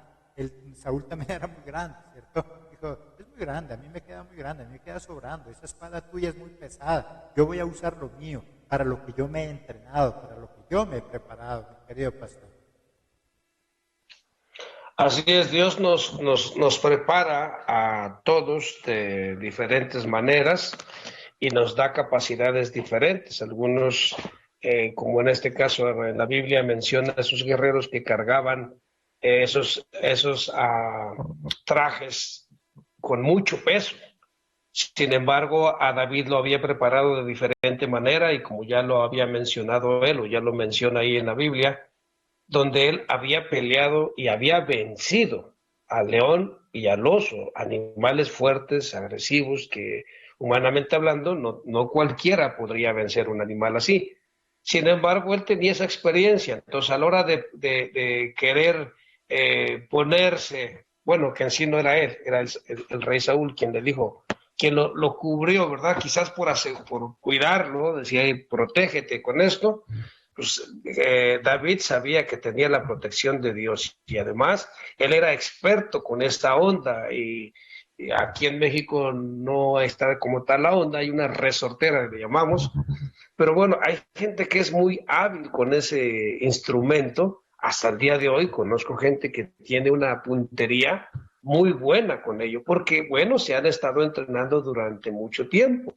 Saúl también era muy grande, ¿cierto? Dijo, es muy grande, a mí me queda muy grande, a mí me queda sobrando. Esa espada tuya es muy pesada. Yo voy a usar lo mío, para lo que yo me he entrenado, para lo que yo me he preparado, mi querido pastor. Así es, Dios nos prepara a todos de diferentes maneras y nos da capacidades diferentes. Algunos, como en este caso en la Biblia menciona a esos guerreros que cargaban esos trajes con mucho peso. Sin embargo, a David lo había preparado de diferente manera y como ya lo había mencionado él o ya lo menciona ahí en la Biblia, donde él había peleado y había vencido al león y al oso, animales fuertes, agresivos, que humanamente hablando no cualquiera podría vencer un animal así. Sin embargo, él tenía esa experiencia. Entonces, a la hora de querer ponerse, bueno, que en sí no era él, era el rey Saúl quien le dijo, quien lo cubrió, ¿verdad? Quizás por cuidarlo, decía, protégete con esto. Pues David sabía que tenía la protección de Dios y además él era experto con esta onda y aquí en México no está como tal la onda, hay una resortera, le llamamos, pero bueno, hay gente que es muy hábil con ese instrumento. Hasta el día de hoy conozco gente que tiene una puntería muy buena con ello, porque bueno, se han estado entrenando durante mucho tiempo.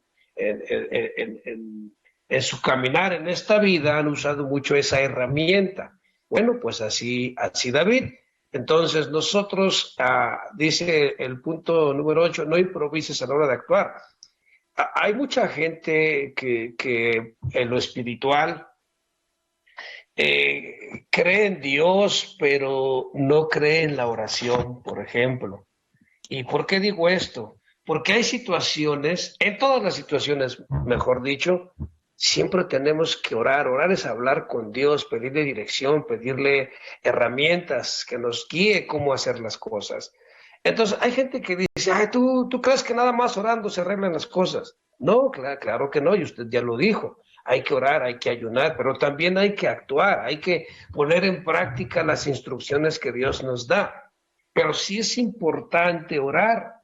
En su caminar en esta vida han usado mucho esa herramienta. Bueno, pues así David. Entonces nosotros, dice el punto número 8, no improvises a la hora de actuar. Hay mucha gente que en lo espiritual cree en Dios, pero no cree en la oración, por ejemplo. ¿Y por qué digo esto? Porque hay situaciones, en todas las situaciones, mejor dicho, siempre tenemos que orar. Orar es hablar con Dios, pedirle dirección, pedirle herramientas que nos guíe cómo hacer las cosas. Entonces, hay gente que dice, ay, ¿tú crees que nada más orando se arreglan las cosas? No, claro que no, y usted ya lo dijo. Hay que orar, hay que ayunar, pero también hay que actuar, hay que poner en práctica las instrucciones que Dios nos da. pero sí es importante orar.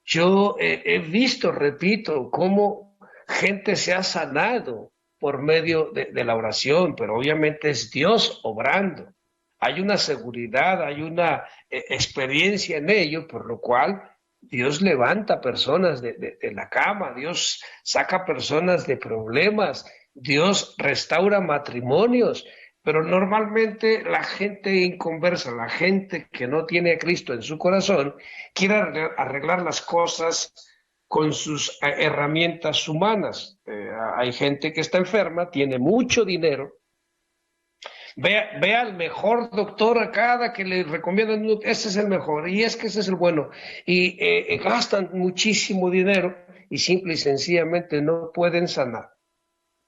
Yo he visto, repito, cómo gente se ha sanado por medio de la oración, pero obviamente es Dios obrando. Hay una seguridad, hay una experiencia en ello, por lo cual Dios levanta personas de la cama, Dios saca personas de problemas, Dios restaura matrimonios, pero normalmente la gente inconversa, la gente que no tiene a Cristo en su corazón, quiere arreglar las cosas con sus herramientas humanas. Hay gente que está enferma, tiene mucho dinero, ve al mejor doctor a cada que le recomiendan, ese es el mejor, y es que ese es el bueno, y gastan muchísimo dinero y simple y sencillamente no pueden sanar.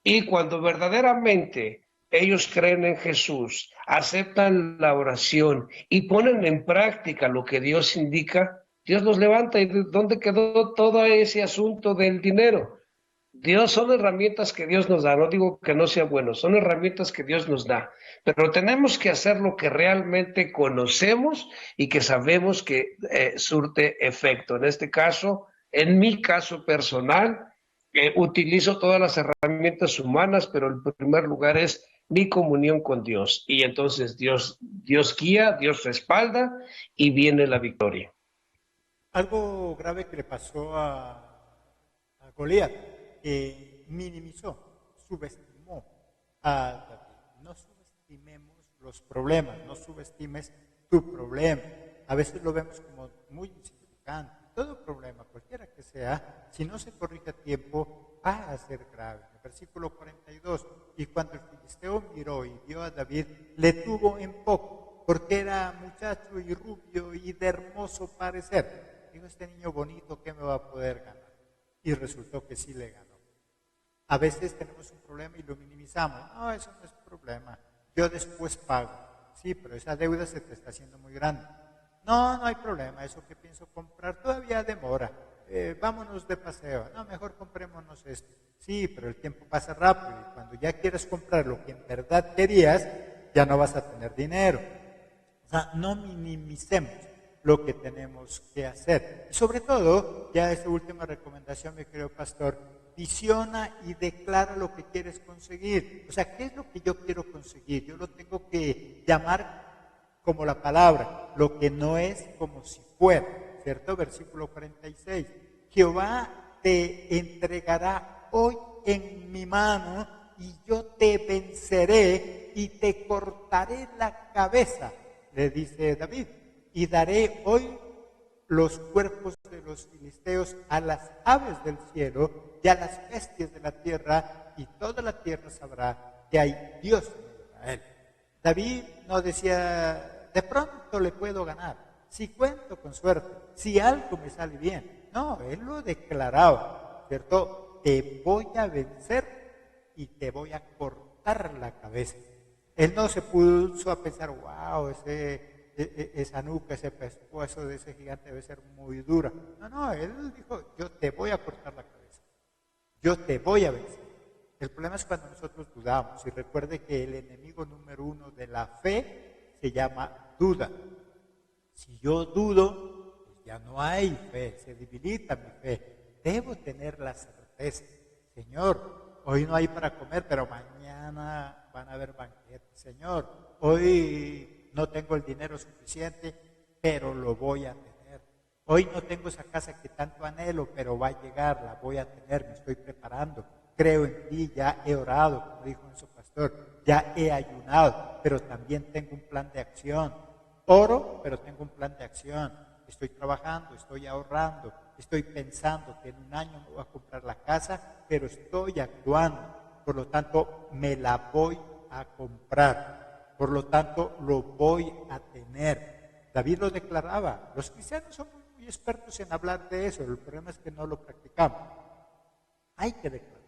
Y cuando verdaderamente ellos creen en Jesús, aceptan la oración y ponen en práctica lo que Dios indica, Dios los levanta. ¿Y dónde quedó todo ese asunto del dinero? Dios son herramientas que Dios nos da, no digo que no sea bueno, son herramientas que Dios nos da, pero tenemos que hacer lo que realmente conocemos y que sabemos que surte efecto. En este caso, en mi caso personal, utilizo todas las herramientas humanas, pero el primer lugar es mi comunión con Dios. Y entonces Dios guía, Dios respalda y viene la victoria. Algo grave que le pasó a Goliat, que minimizó, subestimó a David. No subestimemos los problemas, no subestimes tu problema. A veces lo vemos como muy insignificante. Todo problema, cualquiera que sea, si no se corrige a tiempo, va a ser grave. En el versículo 42, y cuando el filisteo miró y vio a David, le tuvo en poco, porque era muchacho y rubio y de hermoso parecer. Digo, este niño bonito, ¿qué me va a poder ganar? Y resultó que sí le ganó. A veces tenemos un problema y lo minimizamos. No, eso no es problema. Yo después pago. Sí, pero esa deuda se te está haciendo muy grande. No, no hay problema. Eso que pienso comprar todavía demora. Vámonos de paseo. No, mejor comprémonos esto. Sí, pero el tiempo pasa rápido y cuando ya quieres comprar lo que en verdad querías, ya no vas a tener dinero. O sea, no minimicemos lo que tenemos que hacer. Y sobre todo, ya esta última recomendación, mi querido pastor, visiona y declara lo que quieres conseguir. O sea, ¿qué es lo que yo quiero conseguir? Yo lo tengo que llamar como la palabra, lo que no es como si fuera, ¿cierto? Versículo 46. Jehová te entregará hoy en mi mano y yo te venceré y te cortaré la cabeza, le dice David. Y daré hoy los cuerpos de los filisteos a las aves del cielo y a las bestias de la tierra, y toda la tierra sabrá que hay Dios en Israel. David no decía, de pronto le puedo ganar, si cuento con suerte, si algo me sale bien. No, él lo declaraba, ¿cierto? Te voy a vencer y te voy a cortar la cabeza. Él no se puso a pensar, wow, esa nuca, ese pescuezo de ese gigante debe ser muy dura. No, no, él dijo, yo te voy a cortar la cabeza, yo te voy a vencer. El problema es cuando nosotros dudamos. Y recuerde que el enemigo número uno de la fe se llama duda. Si yo dudo, pues ya no hay fe, se debilita mi fe. Debo tener la certeza, Señor, hoy no hay para comer, pero mañana van a haber banquetes. Señor, hoy no tengo el dinero suficiente, pero lo voy a tener. Hoy no tengo esa casa que tanto anhelo, pero va a llegar, la voy a tener, me estoy preparando. Creo en ti, ya he orado, como dijo nuestro pastor, ya he ayunado, pero también tengo un plan de acción. Oro, pero tengo un plan de acción. Estoy trabajando, estoy ahorrando, estoy pensando que en un año me voy a comprar la casa, pero estoy actuando. Por lo tanto, me la voy a comprar. Por lo tanto, lo voy a tener. David lo declaraba. Los cristianos son muy expertos en hablar de eso. El problema es que no lo practicamos. Hay que declarar.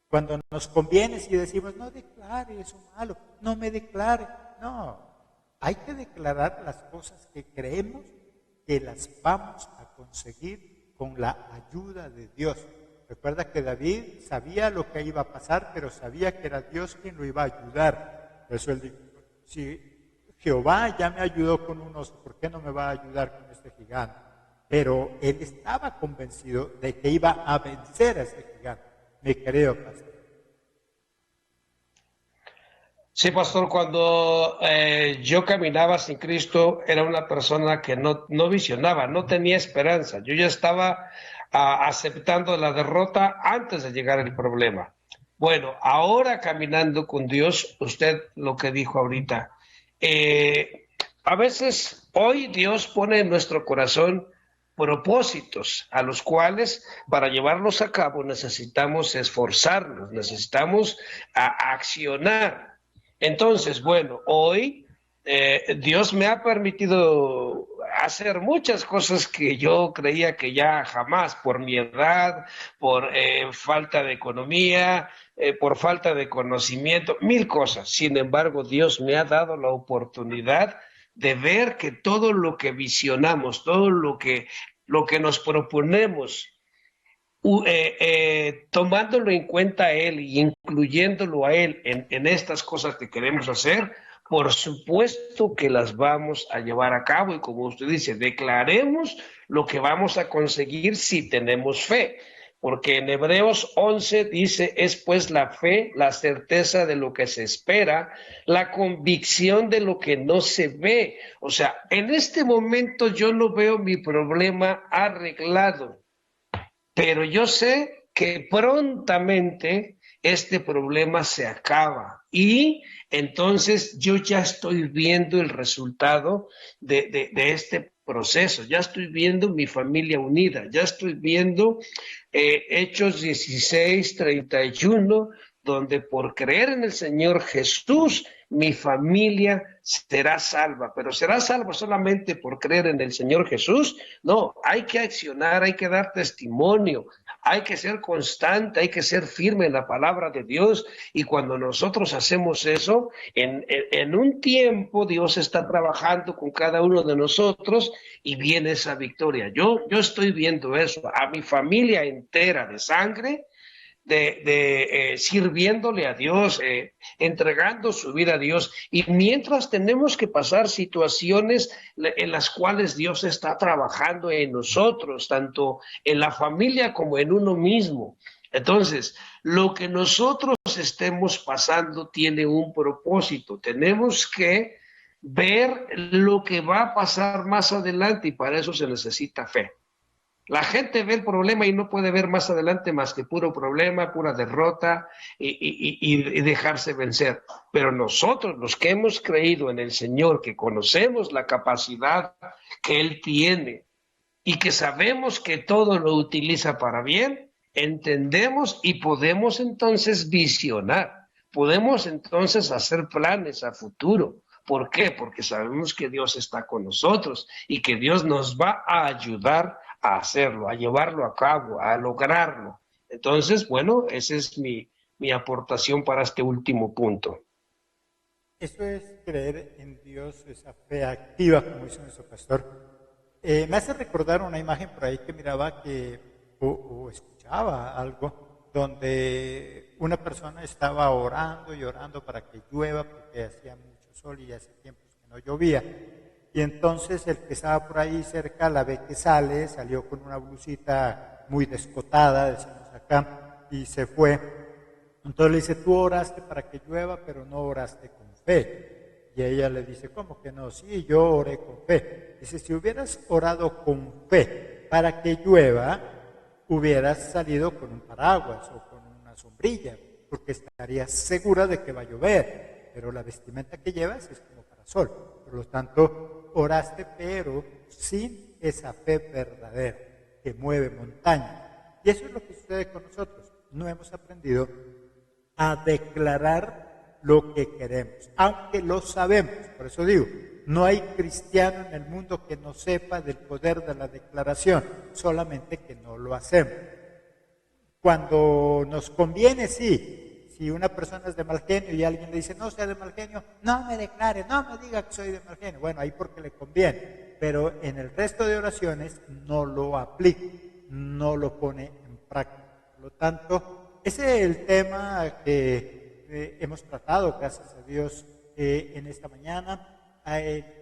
Cuando nos conviene, si decimos, no declare eso malo, no me declare. No, hay que declarar las cosas que creemos que las vamos a conseguir con la ayuda de Dios. Recuerda que David sabía lo que iba a pasar, pero sabía que era Dios quien lo iba a ayudar. Por eso él dijo, si Jehová ya me ayudó con un oso, ¿por qué no me va a ayudar con este gigante? Pero él estaba convencido de que iba a vencer a ese gigante. Mi querido pastor. Sí, pastor, cuando yo caminaba sin Cristo, era una persona que no visionaba, no tenía esperanza. Yo ya estaba aceptando la derrota antes de llegar el problema. Bueno, ahora caminando con Dios, usted lo que dijo ahorita, a veces hoy Dios pone en nuestro corazón propósitos a los cuales para llevarlos a cabo necesitamos esforzarnos, necesitamos accionar. Entonces, bueno, hoy Dios me ha permitido hacer muchas cosas que yo creía que ya jamás, por mi edad, por falta de economía, por falta de conocimiento, mil cosas. Sin embargo, Dios me ha dado la oportunidad de ver que todo lo que visionamos, todo lo que nos proponemos, tomándolo en cuenta a Él y incluyéndolo a Él en estas cosas que queremos hacer, por supuesto que las vamos a llevar a cabo y como usted dice, declaremos lo que vamos a conseguir si tenemos fe. Porque en Hebreos 11 dice, es pues la fe, la certeza de lo que se espera, la convicción de lo que no se ve. O sea, en este momento yo no veo mi problema arreglado, pero yo sé que prontamente este problema se acaba y entonces yo ya estoy viendo el resultado de este proceso, ya estoy viendo mi familia unida, ya estoy viendo Hechos 16:31, donde por creer en el Señor Jesús, mi familia será salva, pero será salva solamente por creer en el Señor Jesús. No, hay que accionar, hay que dar testimonio, hay que ser constante, hay que ser firme en la palabra de Dios. Y cuando nosotros hacemos eso, en un tiempo Dios está trabajando con cada uno de nosotros y viene esa victoria. Yo estoy viendo eso, a mi familia entera de sangre, sirviéndole a Dios, entregando su vida a Dios. Y mientras tenemos que pasar situaciones en las cuales Dios está trabajando en nosotros, tanto en la familia como en uno mismo. Entonces, lo que nosotros estemos pasando tiene un propósito. Tenemos que ver lo que va a pasar más adelante y para eso se necesita fe. La gente ve el problema y no puede ver más adelante más que puro problema, pura derrota y dejarse vencer. Pero nosotros, los que hemos creído en el Señor, que conocemos la capacidad que Él tiene y que sabemos que todo lo utiliza para bien, entendemos y podemos entonces visionar, podemos entonces hacer planes a futuro. ¿Por qué? Porque sabemos que Dios está con nosotros y que Dios nos va a ayudar a hacerlo, a llevarlo a cabo, a lograrlo. Entonces, bueno, esa es mi aportación para este último punto. Eso es creer en Dios, esa fe activa, como dice nuestro pastor. Me hace recordar una imagen por ahí que miraba o escuchaba algo, donde una persona estaba orando y orando para que llueva porque hacía mucho sol y hace tiempos que no llovía. Y entonces el que estaba por ahí cerca la ve que salió con una blusita muy descotada, decimos acá, y se fue. Entonces le dice, tú oraste para que llueva, pero no oraste con fe. Y ella le dice, ¿cómo que no? Sí, yo oré con fe. Dice, si hubieras orado con fe para que llueva, hubieras salido con un paraguas o con una sombrilla, porque estarías segura de que va a llover. Pero la vestimenta que llevas es como para sol. Por lo tanto, oraste, pero sin esa fe verdadera que mueve montañas. Y eso es lo que sucede con nosotros. No hemos aprendido a declarar lo que queremos, aunque lo sabemos. Por eso digo, no hay cristiano en el mundo que no sepa del poder de la declaración, solamente que no lo hacemos. Cuando nos conviene, sí. Si una persona es de mal genio y alguien le dice, no sea de mal genio, no me declare, no me diga que soy de mal genio. Bueno, ahí porque le conviene. Pero en el resto de oraciones no lo aplica, no lo pone en práctica. Por lo tanto, ese es el tema que hemos tratado, gracias a Dios, en esta mañana.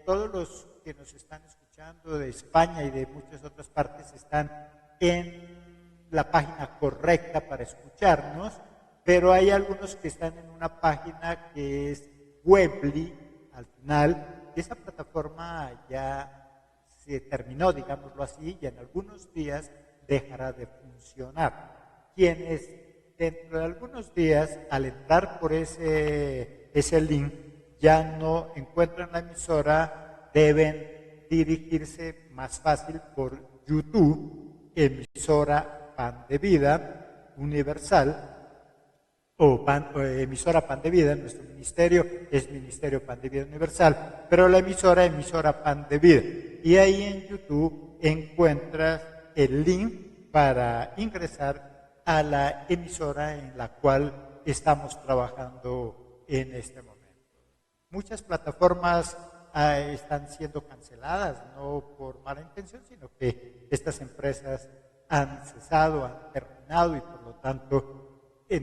todos los que nos están escuchando de España y de muchas otras partes están en la página correcta para escucharnos, pero hay algunos que están en una página que es Weebly al final. Esa plataforma ya se terminó, digámoslo así, y en algunos días dejará de funcionar. Quienes dentro de algunos días, al entrar por ese link, ya no encuentran la emisora, deben dirigirse más fácil por YouTube, emisora Pan de Vida Universal, o emisora Pan de Vida. Nuestro ministerio es Ministerio Pan de Vida Universal, pero la emisora Pan de Vida. Y ahí en YouTube encuentras el link para ingresar a la emisora en la cual estamos trabajando en este momento. Muchas plataformas están siendo canceladas, no por mala intención, sino que estas empresas han cesado, han terminado, y por lo tanto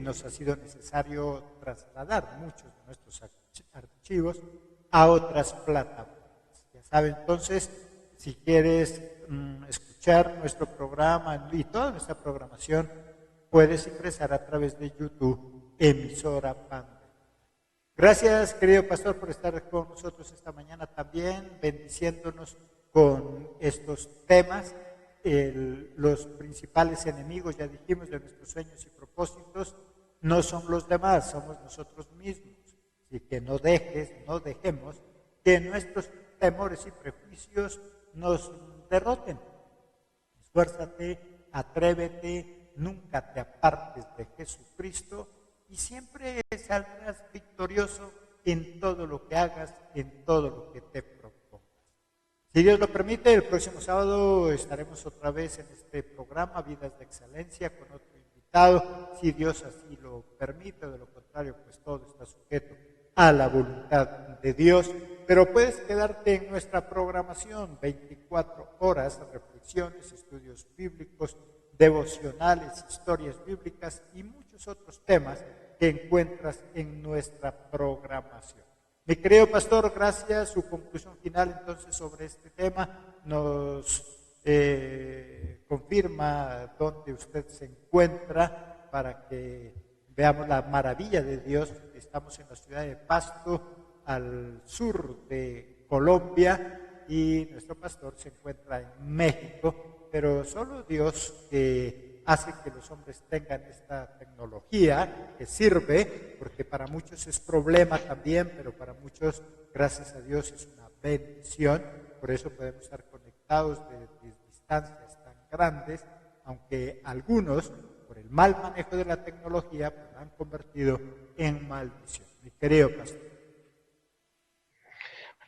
nos ha sido necesario trasladar muchos de nuestros archivos a otras plataformas. Ya saben, entonces, si quieres escuchar nuestro programa y toda nuestra programación, puedes ingresar a través de YouTube, emisora Pan. Gracias, querido pastor, por estar con nosotros esta mañana también, bendiciéndonos con estos temas. Los principales enemigos, ya dijimos, de nuestros sueños y propósitos no son los demás, somos nosotros mismos. Así que no dejemos que nuestros temores y prejuicios nos derroten. Esfuérzate, atrévete, nunca te apartes de Jesucristo y siempre saldrás victorioso en todo lo que hagas, en todo lo que te propongas. Si Dios lo permite, el próximo sábado estaremos otra vez en este programa, Vidas de Excelencia, con otro invitado, si Dios así lo permite. De lo contrario, pues todo está sujeto a la voluntad de Dios. Pero puedes quedarte en nuestra programación 24 horas, reflexiones, estudios bíblicos, devocionales, historias bíblicas y muchos otros temas que encuentras en nuestra programación. Mi querido pastor, gracias. Su conclusión final entonces sobre este tema nos confirma dónde usted se encuentra para que veamos la maravilla de Dios. Estamos en la ciudad de Pasto, al sur de Colombia, y nuestro pastor se encuentra en México, pero solo Dios hace que los hombres tengan esta tecnología que sirve, porque para muchos es problema también, pero para muchos, gracias a Dios, es una bendición. Por eso podemos estar conectados desde distancias tan grandes, aunque algunos, por el mal manejo de la tecnología, pues, la han convertido en maldición. Mi querido pastor.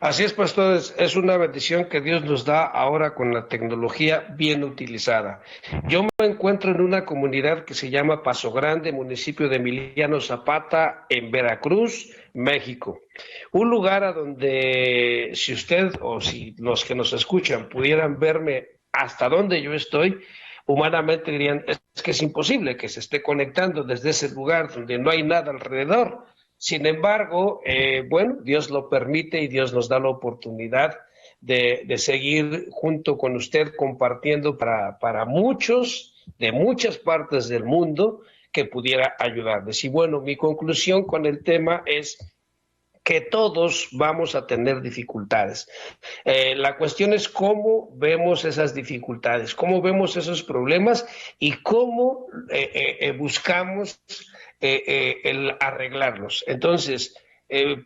Así es, pastores, es una bendición que Dios nos da ahora con la tecnología bien utilizada. Yo me encuentro en una comunidad que se llama Paso Grande, municipio de Emiliano Zapata, en Veracruz, México. Un lugar a donde, si usted o si los que nos escuchan pudieran verme hasta donde yo estoy, humanamente dirían, es que es imposible que se esté conectando desde ese lugar donde no hay nada alrededor. Sin embargo, bueno, Dios lo permite y Dios nos da la oportunidad de seguir junto con usted compartiendo para muchos de muchas partes del mundo que pudiera ayudarles. Y bueno, mi conclusión con el tema es que todos vamos a tener dificultades. La cuestión es cómo vemos esas dificultades, cómo vemos esos problemas y cómo buscamos el arreglarlos. Entonces,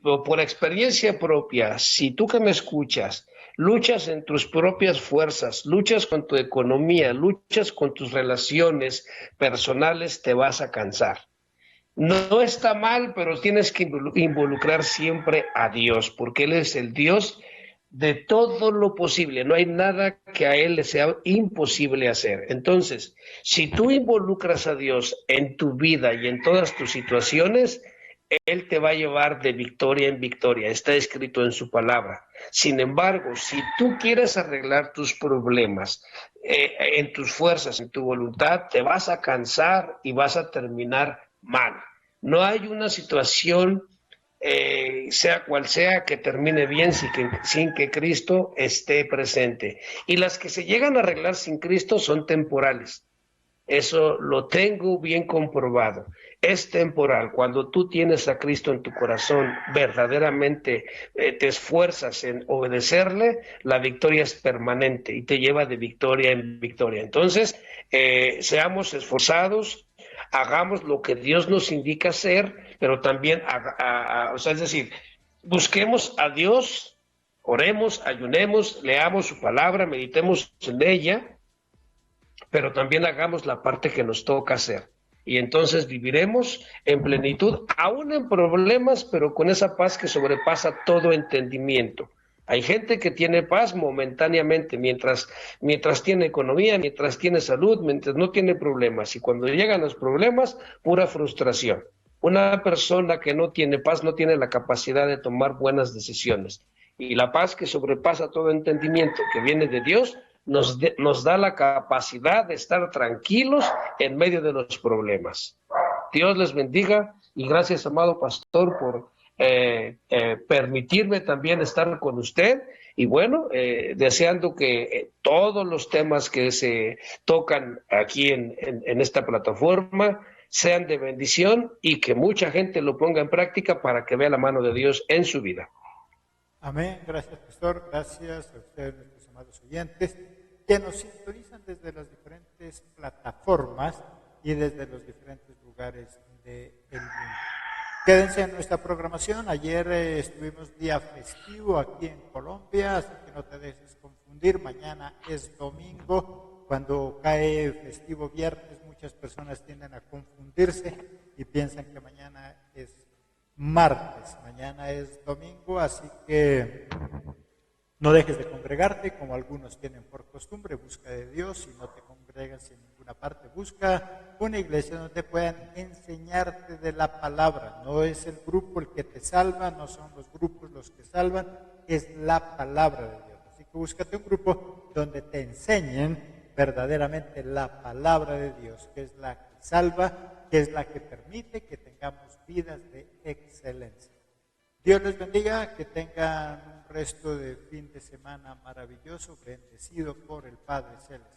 por experiencia propia, si tú que me escuchas luchas en tus propias fuerzas, luchas con tu economía, luchas con tus relaciones personales, te vas a cansar. No está mal, pero tienes que involucrar siempre a Dios, porque Él es el Dios de todo lo posible. No hay nada que a Él le sea imposible hacer. Entonces, si tú involucras a Dios en tu vida y en todas tus situaciones, Él te va a llevar de victoria en victoria. Está escrito en su palabra. Sin embargo, si tú quieres arreglar tus problemas en tus fuerzas, en tu voluntad, te vas a cansar y vas a terminar mal. No hay una situación sea cual sea, que termine bien sin que Cristo esté presente. Y las que se llegan a arreglar sin Cristo son temporales. Eso lo tengo bien comprobado. Es temporal. Cuando tú tienes a Cristo en tu corazón, verdaderamente te esfuerzas en obedecerle, la victoria es permanente y te lleva de victoria en victoria. Entonces, seamos esforzados, hagamos lo que Dios nos indica hacer, pero también, o sea, es decir, busquemos a Dios, oremos, ayunemos, leamos su palabra, meditemos en ella, pero también hagamos la parte que nos toca hacer. Y entonces viviremos en plenitud, aún en problemas, pero con esa paz que sobrepasa todo entendimiento. Hay gente que tiene paz momentáneamente, mientras tiene economía, mientras tiene salud, mientras no tiene problemas. Y cuando llegan los problemas, pura frustración. Una persona que no tiene paz no tiene la capacidad de tomar buenas decisiones. Y la paz que sobrepasa todo entendimiento, que viene de Dios, nos da la capacidad de estar tranquilos en medio de los problemas. Dios les bendiga y gracias, amado pastor, por permitirme también estar con usted y bueno, deseando que todos los temas que se tocan aquí en esta plataforma sean de bendición y que mucha gente lo ponga en práctica para que vea la mano de Dios en su vida. Amén. Gracias, pastor. Gracias a ustedes, nuestros amados oyentes, que nos sintonizan desde las diferentes plataformas y desde los diferentes lugares del mundo. Quédense en nuestra programación. Ayer estuvimos día festivo aquí en Colombia, así que no te dejes confundir. Mañana es domingo. Cuando cae festivo viernes, muchas personas tienden a confundirse y piensan que mañana es martes. Mañana es domingo, así que no dejes de congregarte como algunos tienen por costumbre. Busca de Dios. Si no te congregas en ninguna parte, busca una iglesia donde puedan enseñarte de la palabra. No es el grupo el que te salva, no son los grupos los que salvan, es la palabra de Dios. Así que búscate un grupo donde te enseñen verdaderamente la palabra de Dios, que es la que salva, que es la que permite que tengamos vidas de excelencia. Dios les bendiga, que tengan un resto de fin de semana maravilloso, bendecido por el Padre Celestial.